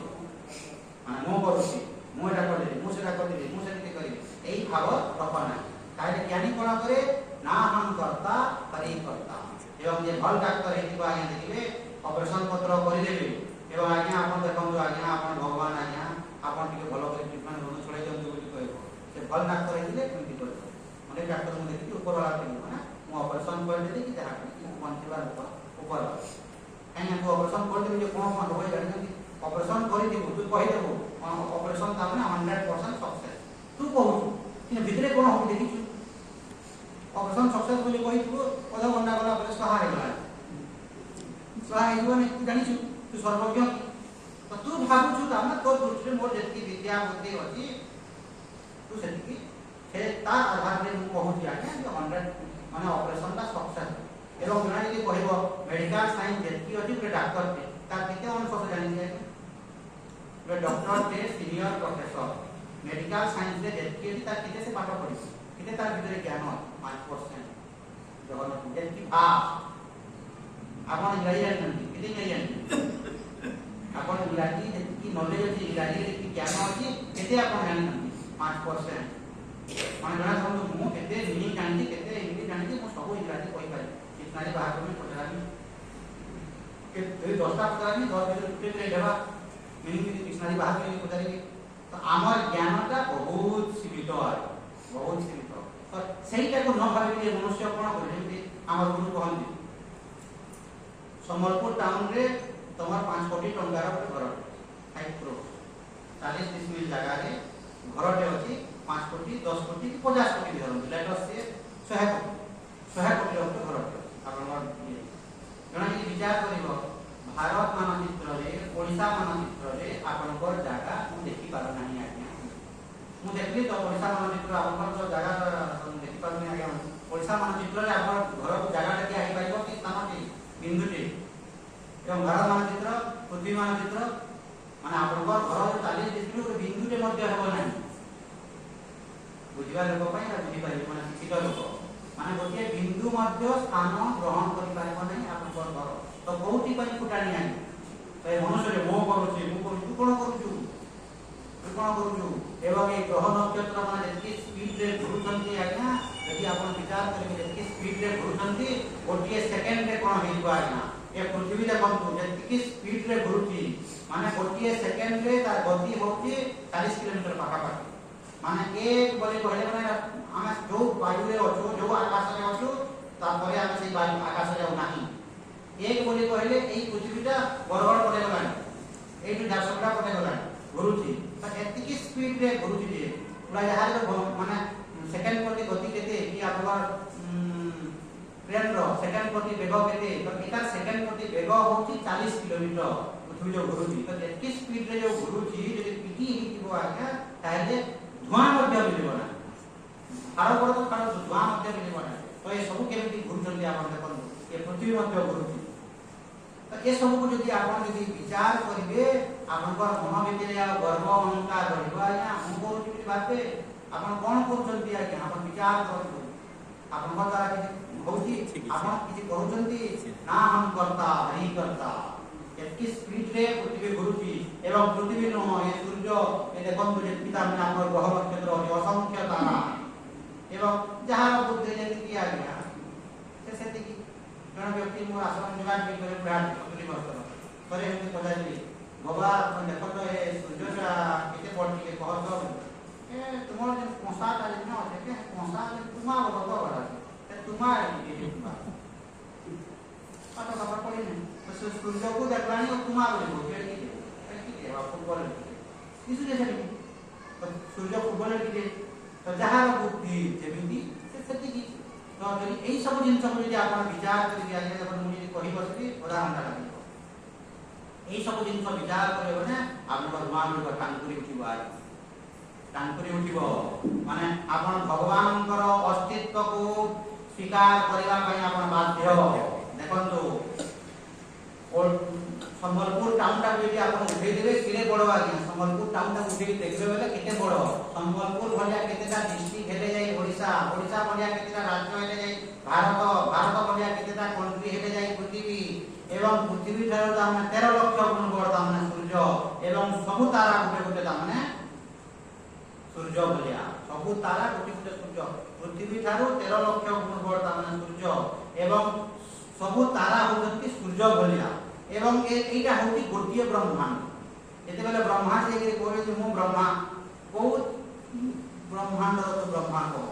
[SPEAKER 1] मो एटा करले मो सेटा करले मो सेटा करी एई भाव रखना ताले ज्ञानी कोन करे ना हम करता परि करता एवं जे भल डाक्टर हेतिबा आज्ञा देखिबे ऑपरेशन पत्र करि देबे एवं आज्ञा आपण देखम जो आज्ञा आपण भगवान आज्ञा आपण टिके भलो करे ट्रीटमेंट होनो छळे जंतु बोली कहबो से भल डाक्टर हेतिले केमति करबो मने डाक्टर मु देखि ऊपर वाला के माने मु ऑपरेशन कर देली कि जहा मनथिबा ऊपर काहे को ऑपरेशन कर देबे जे कोन होय जानि ऑपरेशन करि देबो तू कहि देबो ऑपरेशन ता माने 100% सक्सेस तू कहू कि भितरे कोन हो देखि ऑपरेशन सक्सेस बोली कहि तू ओदा बंदा गला पर सहारे गला सहाय जीवन तू जानि तू सर्वज्ञ तो तू भाबु छु ता तो दृष्टि मोर जेति विद्या बुद्धि अछि तू सेति से तार आधार रे मु कहू छी आज्ञा जे 100 माने ऑपरेशन ता सक्सेस एवं जणा यदि कहबो मेडिकल साइंस जेति अछि प्रे डॉक्टर के तार केते अंश से जानि छै प्रे डॉक्टर के सीनियर प्रोफेसर मेडिकल साइंस रे जेति अछि तार केते से पाठ पढि केते तार भीतर ज्ञान 5% जहन जेति आपण इंग्रजी जानନ୍ତି केते इंग्रजी जानନ୍ତି आपण इंग्रजी कि नॉलेज अछि इंग्रजी रे कि ज्ञान अछि केते आपण जानि 5% माने जणा हम मु केते मीनिंग जानि केते इंग्लिश जानि मु सब इंग्रजी कहि पारि डिक्शनरी बाहर में पढाबी के 10टा पढाबी 10 दिन छुट्टी रे देबा मीनिंग डिक्शनरी बाहर में पढाबी तो आमर ज्ञानटा बहुत सीमित है बहुत सीमित तो सेटा को न भाबी मनुष्य कोन करे जेमि आमर गुरु कहନ୍ତି सम्बलपुर टाउन रे तमर 5 कोटी टंकार घर 5 करोड़ 40 डिसमिल जगह रे घरटे अछि 5 कोटी 10 कोटी 50 कोटी धरन लेटर से 100 कोटी रो घर आपन जणा कि विचार करिवो भारत मानचित्र रे ओडिसा मानचित्र रे आपनकर जागा मु देखि पार नाही आज्ञा मु देखली तो ओडिसा मानचित्र आपनकर जागा देखि पार नाही आज्ञा ओडिसा मानचित्र रे आपन घर जागा के आइ पाइबो कि स्थानटी बिंदुटी एवं भारत मानचित्र पृथ्वी मानचित्र माने आपनकर घर 40 डिस्ट्रिक्ट रे बिंदुटे मध्य हेबो नाही बुझिबा लोक पई ना बुझि पाइबो माने शिक्षित लोक माने गोटे बिंदु मध्य स्थान ग्रहण करि पाइबो नाही आपनकर घर तो बहुती पई फुटाणी आनी तो मनुष्य रे मो करूची मु करू तू कोन करूछु एवं ए ग्रह नक्षत्र माने जेति स्पीड रे घुरुचंती आज्ञा यदि आपण विचार करिबे जेति स्पीड रे घुरुचंती गोटे सेकंड रे कोन हेइबो आज्ञा ए पृथ्वी देखंतु जेति स्पीड रे घुरुची माने गोटे सेकंड रे तार गति होची 40 किलोमीटर पाखा पाखी माने एक बोले कहले माने आमे जो वायु रे अछु जो आकाश रे अछु तापरे आमे से वायु आकाश रे नाही एक बोली कहले एई पृथ्वीटा गड़बड़ पड़े गलानी एई झासपटा पड़े गलानी घुरुची तो एति की स्पीड रे घुरुची जे उड़ा जहाज रो माने सेकंड प्रति गति केते कि आपन ट्रेन रो सेकंड प्रति वेग केते तो एटा सेकंड प्रति वेग होची 40 किलोमीटर पृथ्वी जो घुरुची तो एति स्पीड रे जो घुरुची जे पिटी हिथिबो आज्ञा ताले धुआं मध्य मिलिबो ना हारो पर तो खारो धुआं मध्य मिलिबो ना तो ए सब केमिति घुरुचंती आपन देखन ए पृथ्वी मध्य घुरुची तो ये सब को यदि आपण यदि विचार करिवे आपनकर मन भितरे गर्व अहंकार रहबा या हम कोठी बाते आपण कोन करचंती आ आपण विचार करबो आपनकर द्वारा कि होउची आपण किछि कहउचंती ना हम करता नहीं करता एतकी स्पीड रे पृथ्वी घुरुची एवं पृथ्वी न ये सूर्य ए देखंतु जे पिता में हमर ग्रह नक्षत्र है असंख्य तारा एवं जहां बुद्धि जेति कि आ गया से सेति कि जण व्यक्ति मोर आश्रम निवास भी करे प्राण अतुली वर्ष करे हम पदाली बाबा देखो तो ए सूर्यटा केते पड़ती के कहत ए तुमर जे कोसा ता जे न है के कोसा तुमा बाबा बड़ा ए तुमा के तुमा पता बाबा पड़ी नहीं तो सूर्य को देखलानी और तुमा बोले के फुटबॉल किस जैसे तो सूर्य फुटबॉल के तो जहां बुद्धि जेमिति से सेति की तो यदि एई सब जिन सब यदि आपण विचार करि आगे जब मुनि कहि बसबी बड़ा घंटा लागो एई सब जिन सब विचार करे बने आपन दिमाग रो टांकुरी उठिबो आज टांकुरी उठिबो माने आपण भगवानकर अस्तित्व को स्वीकार करबा पई आपण बाध्य देखंतु और संबलपुर टाउन टा यदि आपण उठेई देबे किने बड़ आगे संबलपुर टाउन टा उठेई देखबे बेले केते बड़ संबलपुर भलिया केतेटा डिस्ट्रिक्ट हेले जाई ओडिसा ओडिसा भलिया केतेटा राज्य हेले जाई भारत भलिया केतेटा कंट्री हेले जाई पृथ्वी एवं पृथ्वी ठारो तामने 13 लाख गुण बड़ तामने सूर्य एवं सबु तारा गुटे गुटे तामने सूर्य भलिया सबु तारा गुटे गुटे सूर्य पृथ्वी ठारो 13 लाख गुण बड़ तामने सूर्य एवं सबु तारा होती सूर्य भलिया एवं एटा होती गोटिए ब्रह्मांड एते बेले ब्रह्मा जे कोरे जे मु ब्रह्मा बहुत ब्रह्मांड तो ब्रह्मा को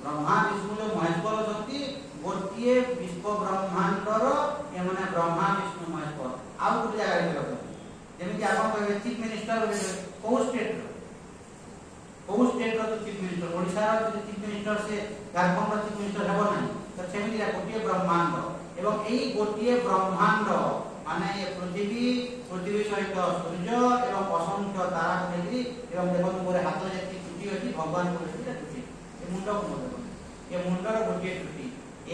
[SPEAKER 1] ब्रह्मा विष्णु जो महेश्वर होती गोटिए विश्व ब्रह्मांड रो ए माने ब्रह्मा विष्णु महेश्वर आउ गुटे जगह रे रखते जेमि कि आपण कहबे चीफ मिनिस्टर को स्टेट रो चीफ मिनिस्टर ओडिसा रो चीफ मिनिस्टर से झारखंड रो चीफ मिनिस्टर हेबो नाही तो सेमिति गोटिए ब्रह्मांड एवं एई गोटिए ब्रह्मांड माने ये पृथ्वी सहित सूर्य एवं असंख्य तारा को देखि एवं देखो मोरे हाथ जेति टूटी अछि भगवान को देखि टूटी ए मुंड को देखो ये मुंडर गोटिए टूटी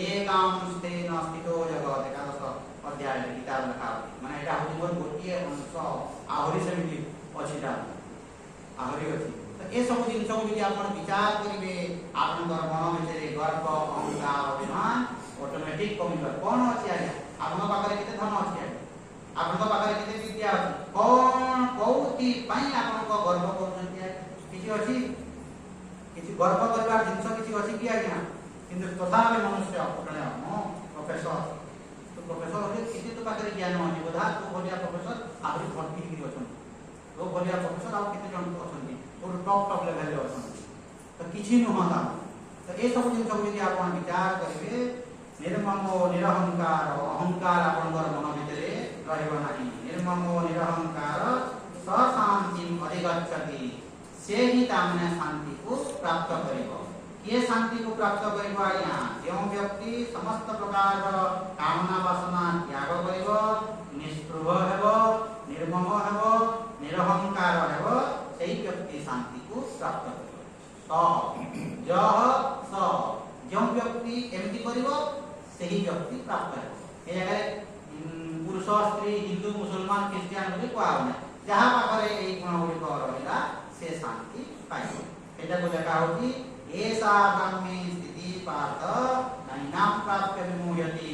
[SPEAKER 1] एकाम स्तेन स्थितो जगत एकादश अध्याय किताब लिखा माने एटा होती मोर गोटिए अंश आहुरी सेमिति अछिटा आहुरी अछि तो ए सब जिन सब यदि आपण विचार करिवे आपन मन भितरे गर्व अहंकार अभिमान ऑटोमेटिक कमिबा कोन अछि आज्ञा आपन पाखरे केते धन अछि आज्ञा आपन पाखरे केते विद्या अछि कौन कोथि पई आपन को गर्व करछन्ती किछि अछि किछि गर्व करबार जिंस किछि अछि कि आज्ञा किंतु तथापि मनुष्य अपने मो प्रोफेसर तो प्रोफेसर होले किछि तो पाखरे ज्ञान अछि बोधा तो भलिया प्रोफेसर आहुरी भर्ती कि अछन तो भलिया प्रोफेसर आ किछि जन अछन्ती और टॉप लेवल रे अछन्ती तो किछि न होता तो ए सब जिंस को यदि आपन विचार करिवे निर्ममो निरहंकार अहंकार आपनकर मन भितरे रहइबो नाही निर्ममो निरहंकार स शांति अधिगच्छति से ही तामने शांति को प्राप्त करिवो ये शांति को प्राप्त करिवो आज्ञा जो व्यक्ति समस्त प्रकार कामना वासना त्याग करिवो निष्प्रभ हेबो निर्मम हेबो निरहंकार हेबो सेही व्यक्ति शांति को प्राप्त करिवो स जह स जो व्यक्ति एमति करिवो सेही व्यक्ति प्राप्त हेबो ए जगह पुरुष स्त्री हिंदू मुसलमान क्रिश्चियन बोली कोआउने जहां पाखरे एई गुण गुडी को रहिला से शांति पाइबो एटा को लेखा होती एसा ब्रह्मी स्थिति पार्थ नैनाम प्राप्त विमुह्यति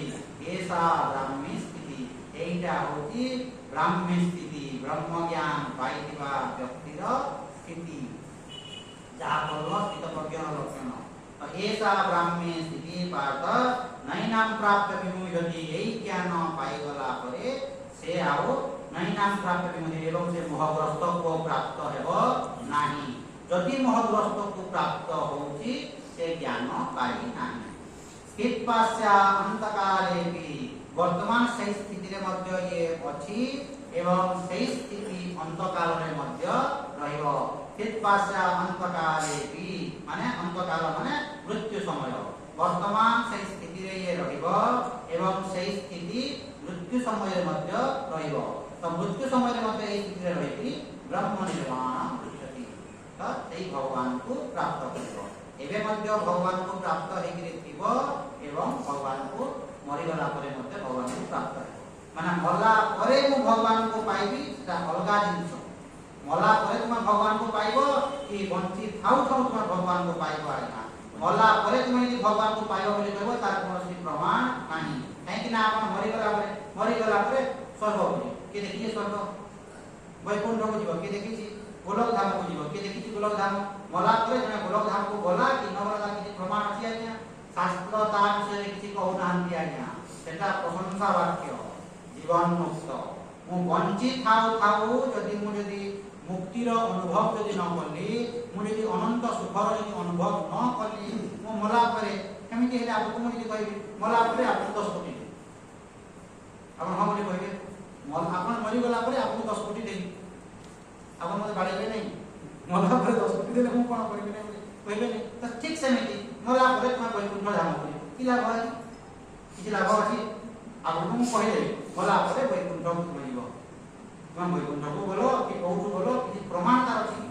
[SPEAKER 1] एसा ब्रह्मी स्थिति एटा होती ब्रह्मी स्थिति ब्रह्म ज्ञान पाइतिबा व्यक्तिर स्थिति जहां परलो स्थित प्रज्ञान लक्षण तो एसा ब्रह्मी स्थिति पार्थ नैनाम प्राप्त विमुह्यति एई ज्ञान पाइगला परे से आओ नैनाम प्राप्त विमुह्यति एवं से मोहग्रस्त को प्राप्त हेबो नाही जदि मोहग्रस्त को प्राप्त होउची से ज्ञान पाई नाही स्थित पास्या अंतकाले भी वर्तमान सही स्थिति रे मध्य ये अछि एवं सही स्थिति अंतकाल रे मध्य रहिबो स्थित पास्या अंतकाले भी माने अंतकाल माने मृत्यु समय वर्तमान सही स्थिति रे ये रहिबो एवं सही स्थिति मृत्यु समय रे मध्य रहिबो तो मृत्यु समय रे मध्य एई स्थिति रे रहिबी ब्रह्म निर्वाण पृच्छति तो सेही भगवान को प्राप्त करिबो एबे मध्य भगवान को प्राप्त हेगिरे थिबो एवं भगवान को मरिगला परे मध्य भगवान को प्राप्त हेबो माने मरला परे मु भगवान को पाइबी ता अलगा जिंस मरला परे तुम भगवान को पाइबो कि बंची थाउ थाउ तुम भगवान को पाइबो आज्ञा मरला परे तुम यदि भगवान को पाइबो बोली कहबो तार कोनोसी प्रमाण नाही काहे कि ना आपन मरिगला परे स्वर्ग होई के देखिए स्वर्ग वैकुंठ को जीव के देखिछि गोलक धाम को जीव के देखिछि गोलक धाम मरला परे जने गोलक धाम को गला कि न गला किछि प्रमाण अछि आज्ञा शास्त्र ता विषय किछि कहू नाहंती आज्ञा सेटा प्रशंसा वाक्य जीवन मुक्त मु बंची थाउ थाउ जदि मुक्तिर अनुभव जदि न कली मु जदि अनंत सुखर जदि अनुभव न कली मु मला परे केमिति हेले आपको मु जदि कहबी मला परे आपन 10 कोटी आपन हम बोली कहबे आपन मरि गला परे आपन 10 कोटी देई आपन मते बाड़ेबे नै मला परे 10 कोटी देले मु कोन करबे नै कहबे नै त ठीक सेमिति मला परे तुम वैकुंठ धाम करी कि लाभ अछि कि लाभ अछि आपन मु कहले मला परे वैकुंठ मिलिबो तुम वैकुंठ को बोलो कि कहू बोलो कि प्रमाण तार अछि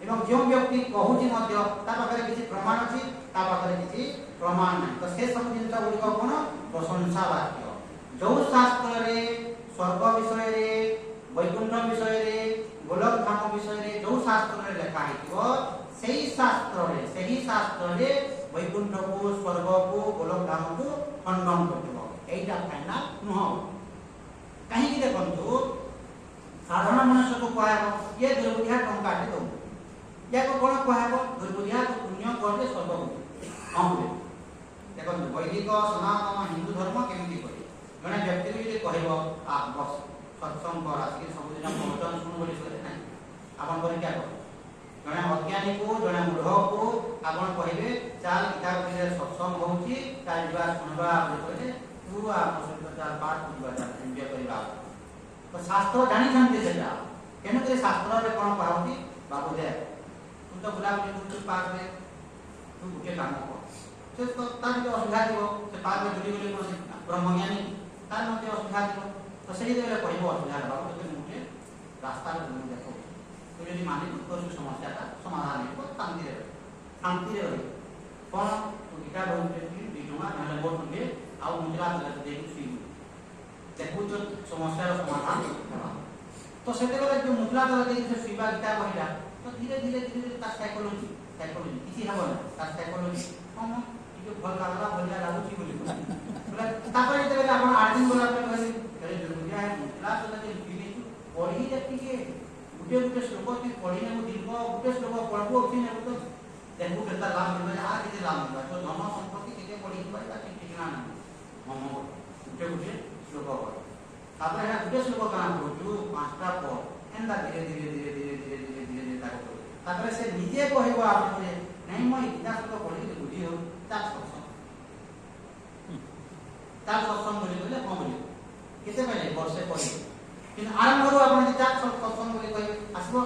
[SPEAKER 1] एवं जो व्यक्ति कहूची मध्य ता पाखरे किछि प्रमाण अछि ता पाखरे किछि प्रमाण नै तो से सब जिंस गुडी को कोन प्रशंसा वाक्य जो शास्त्र रे स्वर्ग विषय रे वैकुंठ विषय रे गोलक धाम विषय रे जो शास्त्र रे लिखा हितो सेही शास्त्र रे वैकुंठ को स्वर्ग को गोलक धाम को खंडन करथिबो एटा फाइनल नुह कहीं कि देखंतु साधारण मनुष्य को कहबो ये दुर्बुद्धिया टंका दे दो या को कोन कहबो दुर्बुद्धिया को पुण्य करले स्वर्ग को हम देखंतु वैदिक सनातन हिंदू धर्म केमिति करी जने व्यक्ति यदि कहबो आ बस सत्संग कर आसी सबदिन प्रवचन सुन बोली कहले नै आपन पर क्या करो जने अज्ञानी को जने मूढ़ को आपन कहबे चाल इटा रे सत्संग होउची चाल दिवा सुनबा बोली कहले तू आपन सहित चाल पाठ बुझबा चाल एन्जॉय करबा तो शास्त्र जानी जानते सेटा केन के शास्त्र रे कोन कहउती बाबू दे तू तो बुला बुली तू पास में तू गुटे काम को से तो तार जो असुविधा दिबो से पास में जुड़ी गली कोन ब्रह्मज्ञानी तार मध्ये असुविधा दिबो तो सेही देले कहबो असुविधा बाबू तो मुटे रास्ता रे बुली देखो तू यदि माने तो समस्या का समाधान हेबो शांति रे रही कोन तू इटा बोलते कि दिजुमा नले बोल तुले आ मुद्रा दे सी देखु जो समस्या समाधान हेबा तो सेते बेले जो मुद्रा दे दे से शिवा गीता कहिला तो धीरे धीरे ता साइकोलॉजी किछि हबो ना ता साइकोलॉजी हम टिके भल लागला भलिया लागुची बोली बोला तापर जेते बेले आपण 8 दिन बोला पे कहले जो बुझिया है मुद्रा दे दे पढ़ी देखिए गुटे गुटे श्लोक तु पढ़ी ने दीर्घ गुटे श्लोक पढ़बो कि ने तो देखो केता लाभ मिलबा आ किते लाभ मिलबा तो धन संपत्ति केते पढ़ी पाइबा ठीक ठिकाना नहीं हम गुटे गुटे श्लोक पढ़ तापर है गुटे श्लोक का पढ़ू पांचटा पढ़ एंदा धीरे धीरे धीरे धीरे धीरे धीरे धीरे धीरे ताको तापर से निजे कहबो आपन जे नहीं मैं इतना श्लोक पढ़ी बुझी हो ता सत्संग बोली बोले कौन बोली किसे पहले वर्षे पढ़ी कि आरंभ करू आपण जे चार सत्संग बोली कहि आसबो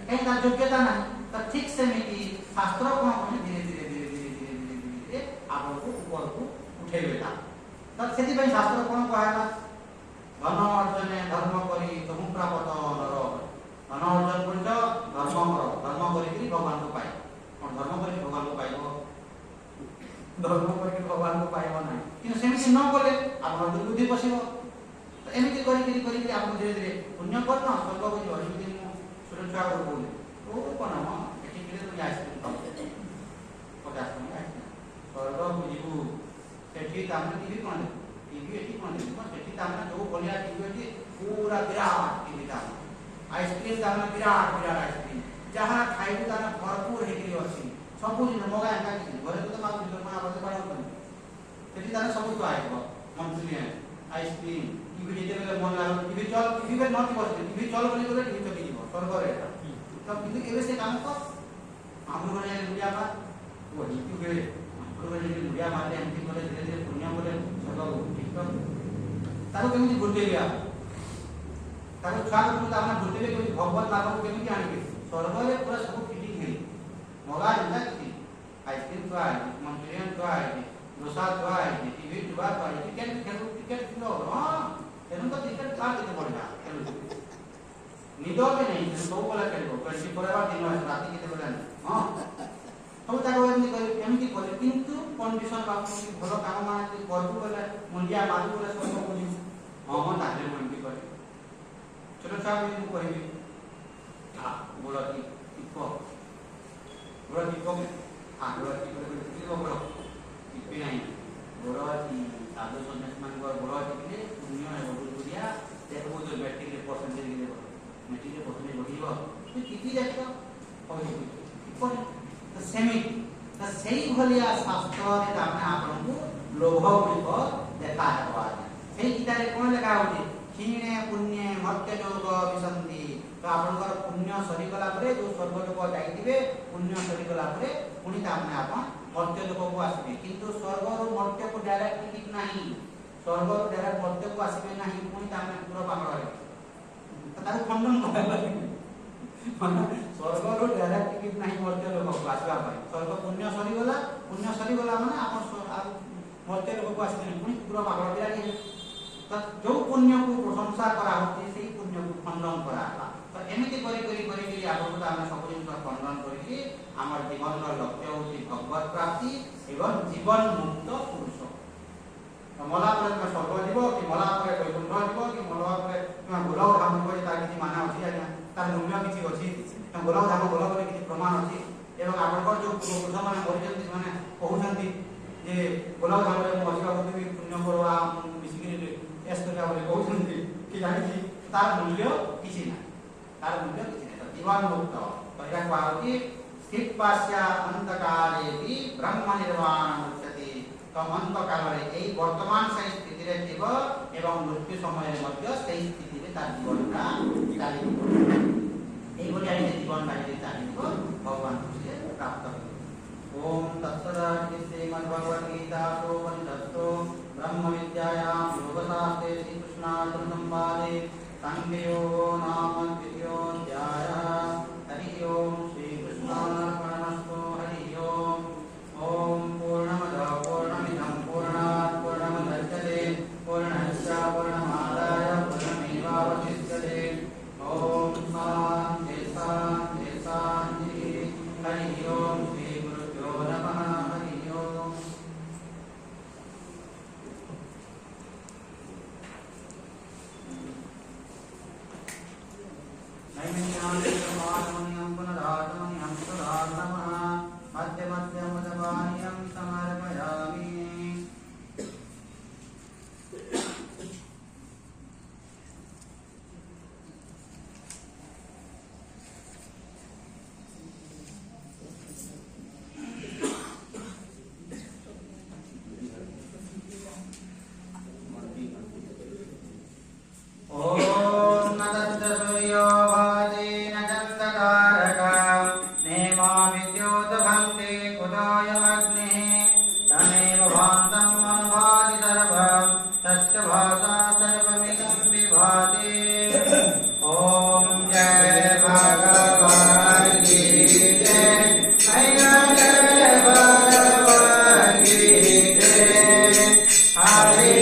[SPEAKER 1] कहीं तार योग्यता नहीं तो ठीक से मिली शास्त्र कोन कोन धीरे धीरे धीरे धीरे धीरे धीरे धीरे आपण को ऊपर को उठेबेटा तो सेति भाई शास्त्र कोन कहला धन अर्जने धर्म करी तुम प्राप्त नर धन अर्जन करित धर्म कर धर्म करी भगवान को पाए कोन धर्म करी भगवान को पाइबो धर्म करी भगवान को पाइबो नहीं कि सेमिति न बोले आपण बुद्धि पसिबो तो एमिति करी आपण धीरे धीरे पुण्य करना स्वर्ग को जो एमिति सुरक्षा कर बोले तो कोन हम एठी किले तो आइसक्रीम खाओ 50 टका स्वर्ग को जीवु सेठी तामने टीवी कोन टीवी एठी कोन सेठी तामने जो बोलिया टीवी एठी पूरा विराट टीवी ताम आइसक्रीम तामने विराट विराट आइसक्रीम जहां खाइबु ताना भरपूर हेकरी अछि सब दिन मगा एका कि घरे तो मा मा बजे बाडो सेठी ताना सब तो आइबो मंथली आइसक्रीम टीवी जेते बेले मन लागो टीवी चल टीवी पे नथि बस टीवी चल बोली बोले टीवी चली जीवो स्वर्ग रे तो किंतु एबे से काम को हमरो ने गुडिया बा वो टीवी पे हमरो ने गुडिया मारले एमती बोले धीरे धीरे पुण्य बोले स्वर्ग ठीक तो तारो केमिति गुडे गया तारो छुआ को ताना गुडे केमिति भगवत लाभ को केमिति आनिबे स्वर्ग रे पूरा सब फिटिंग है मगा जंदा कि आइसक्रीम तो आइ मंचूरियन तो आइ डोसा तो आइ टीवी तो आइ टिकट लो हां तेनु तो टिकट काट के पड़ना निदो के नहीं तो बोला केलो 24 आवर दिन रात के बोला हां सब ताको एमती करे किंतु कंडीशन बापू भलो काम माने करबो बोले मुंडिया मारू बोले सब बोली हां ताले मुंडी करे चलो साहब मैं कहबी हां बोला कि टिको बोला टिको हां बोला टिको बोला टिपी नहीं बोला कि साधु सन्यासी मान को बोला कि पुण्य है बहुत बढ़िया देखो जो मैट्रिक रे परसेंटेज ले मैट्रिक रे परसेंटेज बढ़ियो तो किती देखो होई कोन तो सेमी तो सही भलिया शास्त्र रे तामे आपन को लोभ गुलिक देखा हेबा सही कितारे कोन लगा होती क्षीणे पुण्य मर्त्य लोक विसंति तो आपन कर पुण्य सरी गला परे जो स्वर्ग लोक जाईतिबे पुण्य सरी गला परे पुनी तामे आपन मर्त्य लोक को आसीबे किंतु स्वर्ग रो मर्त्य को डायरेक्ट टिकट नहीं स्वर्ग रो डायरेक्ट मर्त्य को आसीबे नहीं पुनी तामे पूरा पागल रे तार खंडन कहला स्वर्ग रो डायरेक्ट टिकट नहीं मर्त्य लोक को आसीबा पाई स्वर्ग पुण्य सरी गला माने आपन मर्त्य लोक को आसीबे पुनी पूरा पागल बिरागी तो जो पुण्य को प्रशंसा करा होती से पुण्य को खंडन करा तो एमिति करी आपन को हम सब दिन खंडन करी हमर जीवन रो लक्ष्य होती भगवत प्राप्ति एवं जीवन मुक्त पुरुष तो मला पर में स्वर्ग जीव कि मला पर वैकुंठ जीव कि मला पर में गोलाव धाम जीव तार किछि माने अछि आज्ञा तार मूल्य किछि अछि गोलाव धाम गोलाव पर किछि प्रमाण अछि एवं आपन को जो पुरुष माने मरिजंती माने कहउछंती जे गोलाव धाम रे मो असिबा होती पुण्य करवा मिसिगिरी एस्तका बोले कहउछंती कि जानि तार मूल्य किछि ना तार मूल्य किछि ना जीवन मुक्त तो या कहउती स्थित पास्या अंतकाले भी ब्रह्म निर्वाण मुक्ति तो अंत काल रे एई वर्तमान सही स्थिति रे जीव एवं मृत्यु समय रे मध्य सही स्थिति रे तार जीवनटा चाली एई बोली आइ जीवन काली चाली भगवान से प्राप्त ओम तत्सदाति श्रीमद् भगवद गीता उपनिषत्सु ब्रह्म विद्यायां योगशास्त्रे श्री कृष्णार्जुन संवादे सांख्ययोगो नाम द्वितीयोऽध्यायः हरि ओम श्री कृष्णार्पणमस्तु हरि ओम ओम पूर्णमदः पूर्णमिदं पूर्णात् पूर्णमुदच्यते पूर्णस्य पूर्णमादाय पूर्णमेवावशिष्यते ओम शान्ति शान्ति शान्ति हरि ओम श्री गुरुभ्यो नमः हरि ओम नैमिषान्तिमानमनियं पुनरागमनियं सुधार्णमः मध्यमध्यमदपानीयं समर्पयामि विद्युत भन्ते कुतोऽयमग्निः तमेव भान्तम् अनुभाति सर्वं तस्य भासा सर्वमिदं विभाति ॐ जय भगवान् की जय मैया जय भगवान् की जय हरि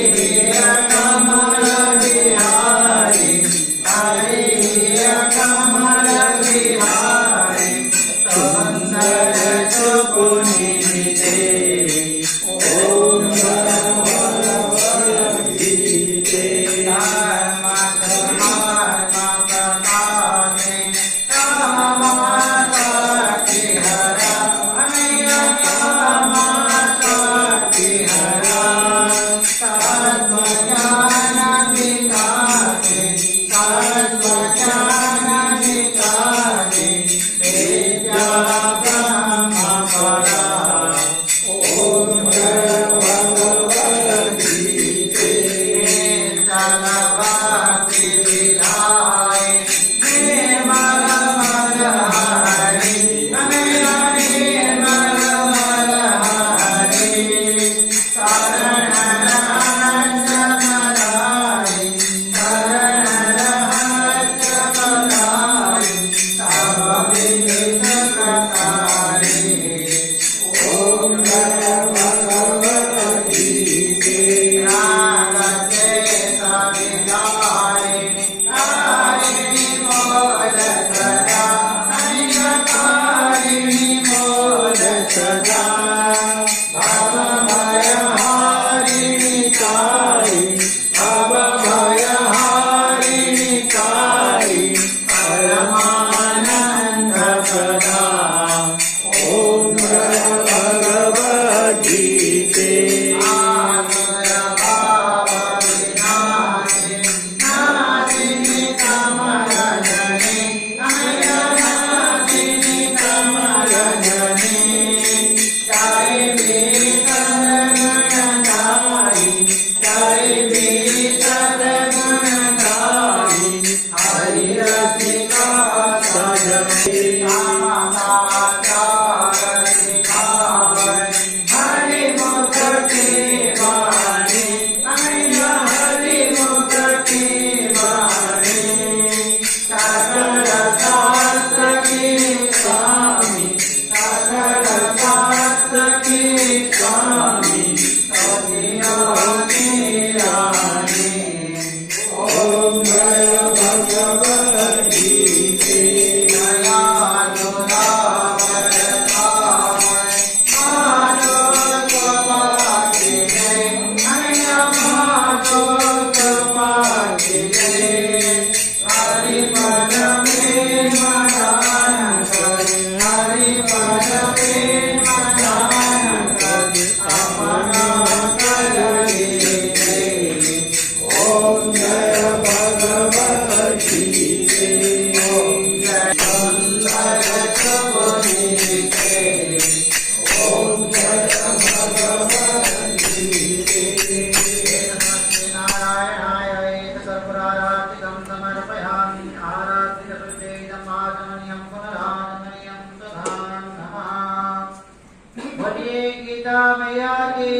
[SPEAKER 1] कमल बिहारी हरि कमल बिहारी सुंदर सुपुनीते ओम भगवद्गीते धर्म धर्म प्रकाशे कामशक्ति हरा अमेय कामशक्ति हरा तत्त्वज्ञान विकासे तत्त्वज्ञान विकासे विद्या ब्रह्म परा ओम भगवद्गीते निर्जलभक्ति विधाय निर्मल मनहरि अमेय निर्मल मनहरि शरण रंजनदायि शरण रंजनदायि सर्वविध प्रकारे ओम भगवद्गीते रागद्वेष विदारिणि तारिणि मोद सदा अनियतारिणि मोद सदा भवभयहारिणि तारिणि भवभयहारिणि तारिणि परमानंद प्रदा ओम भगवद्गीते आसुर भाव विनाशिनि नाशिनि कमलजनि अमेय नाशिनि कमलजनि जय भीतर गुणधारी जय भीतर गुणधारी हरि रसिका सजते हरि मुख की वाणी अमेय हरि मुख की वाणी सकल शास्त्र की स्वामी सकल शास्त्र की स्वामी सतियों की रानी ओम जय भगवद्गीते दया दुरावरताय माधो कपाके जय अमेय माधो कपाके जय हरि पद में मदान कर हरि पद में मदान कर अपना कर ले ओम जय भगवद्गीते ओम जय सुंदर सुपुनीते ओम जय भगवद्गीते नमस्ते नारायणाय सर्वराराधितं समर्पयामि आराधितकृतेदं आचमनीयं पुनराचमनीयं तथा नमः बोलिए गीता मैया की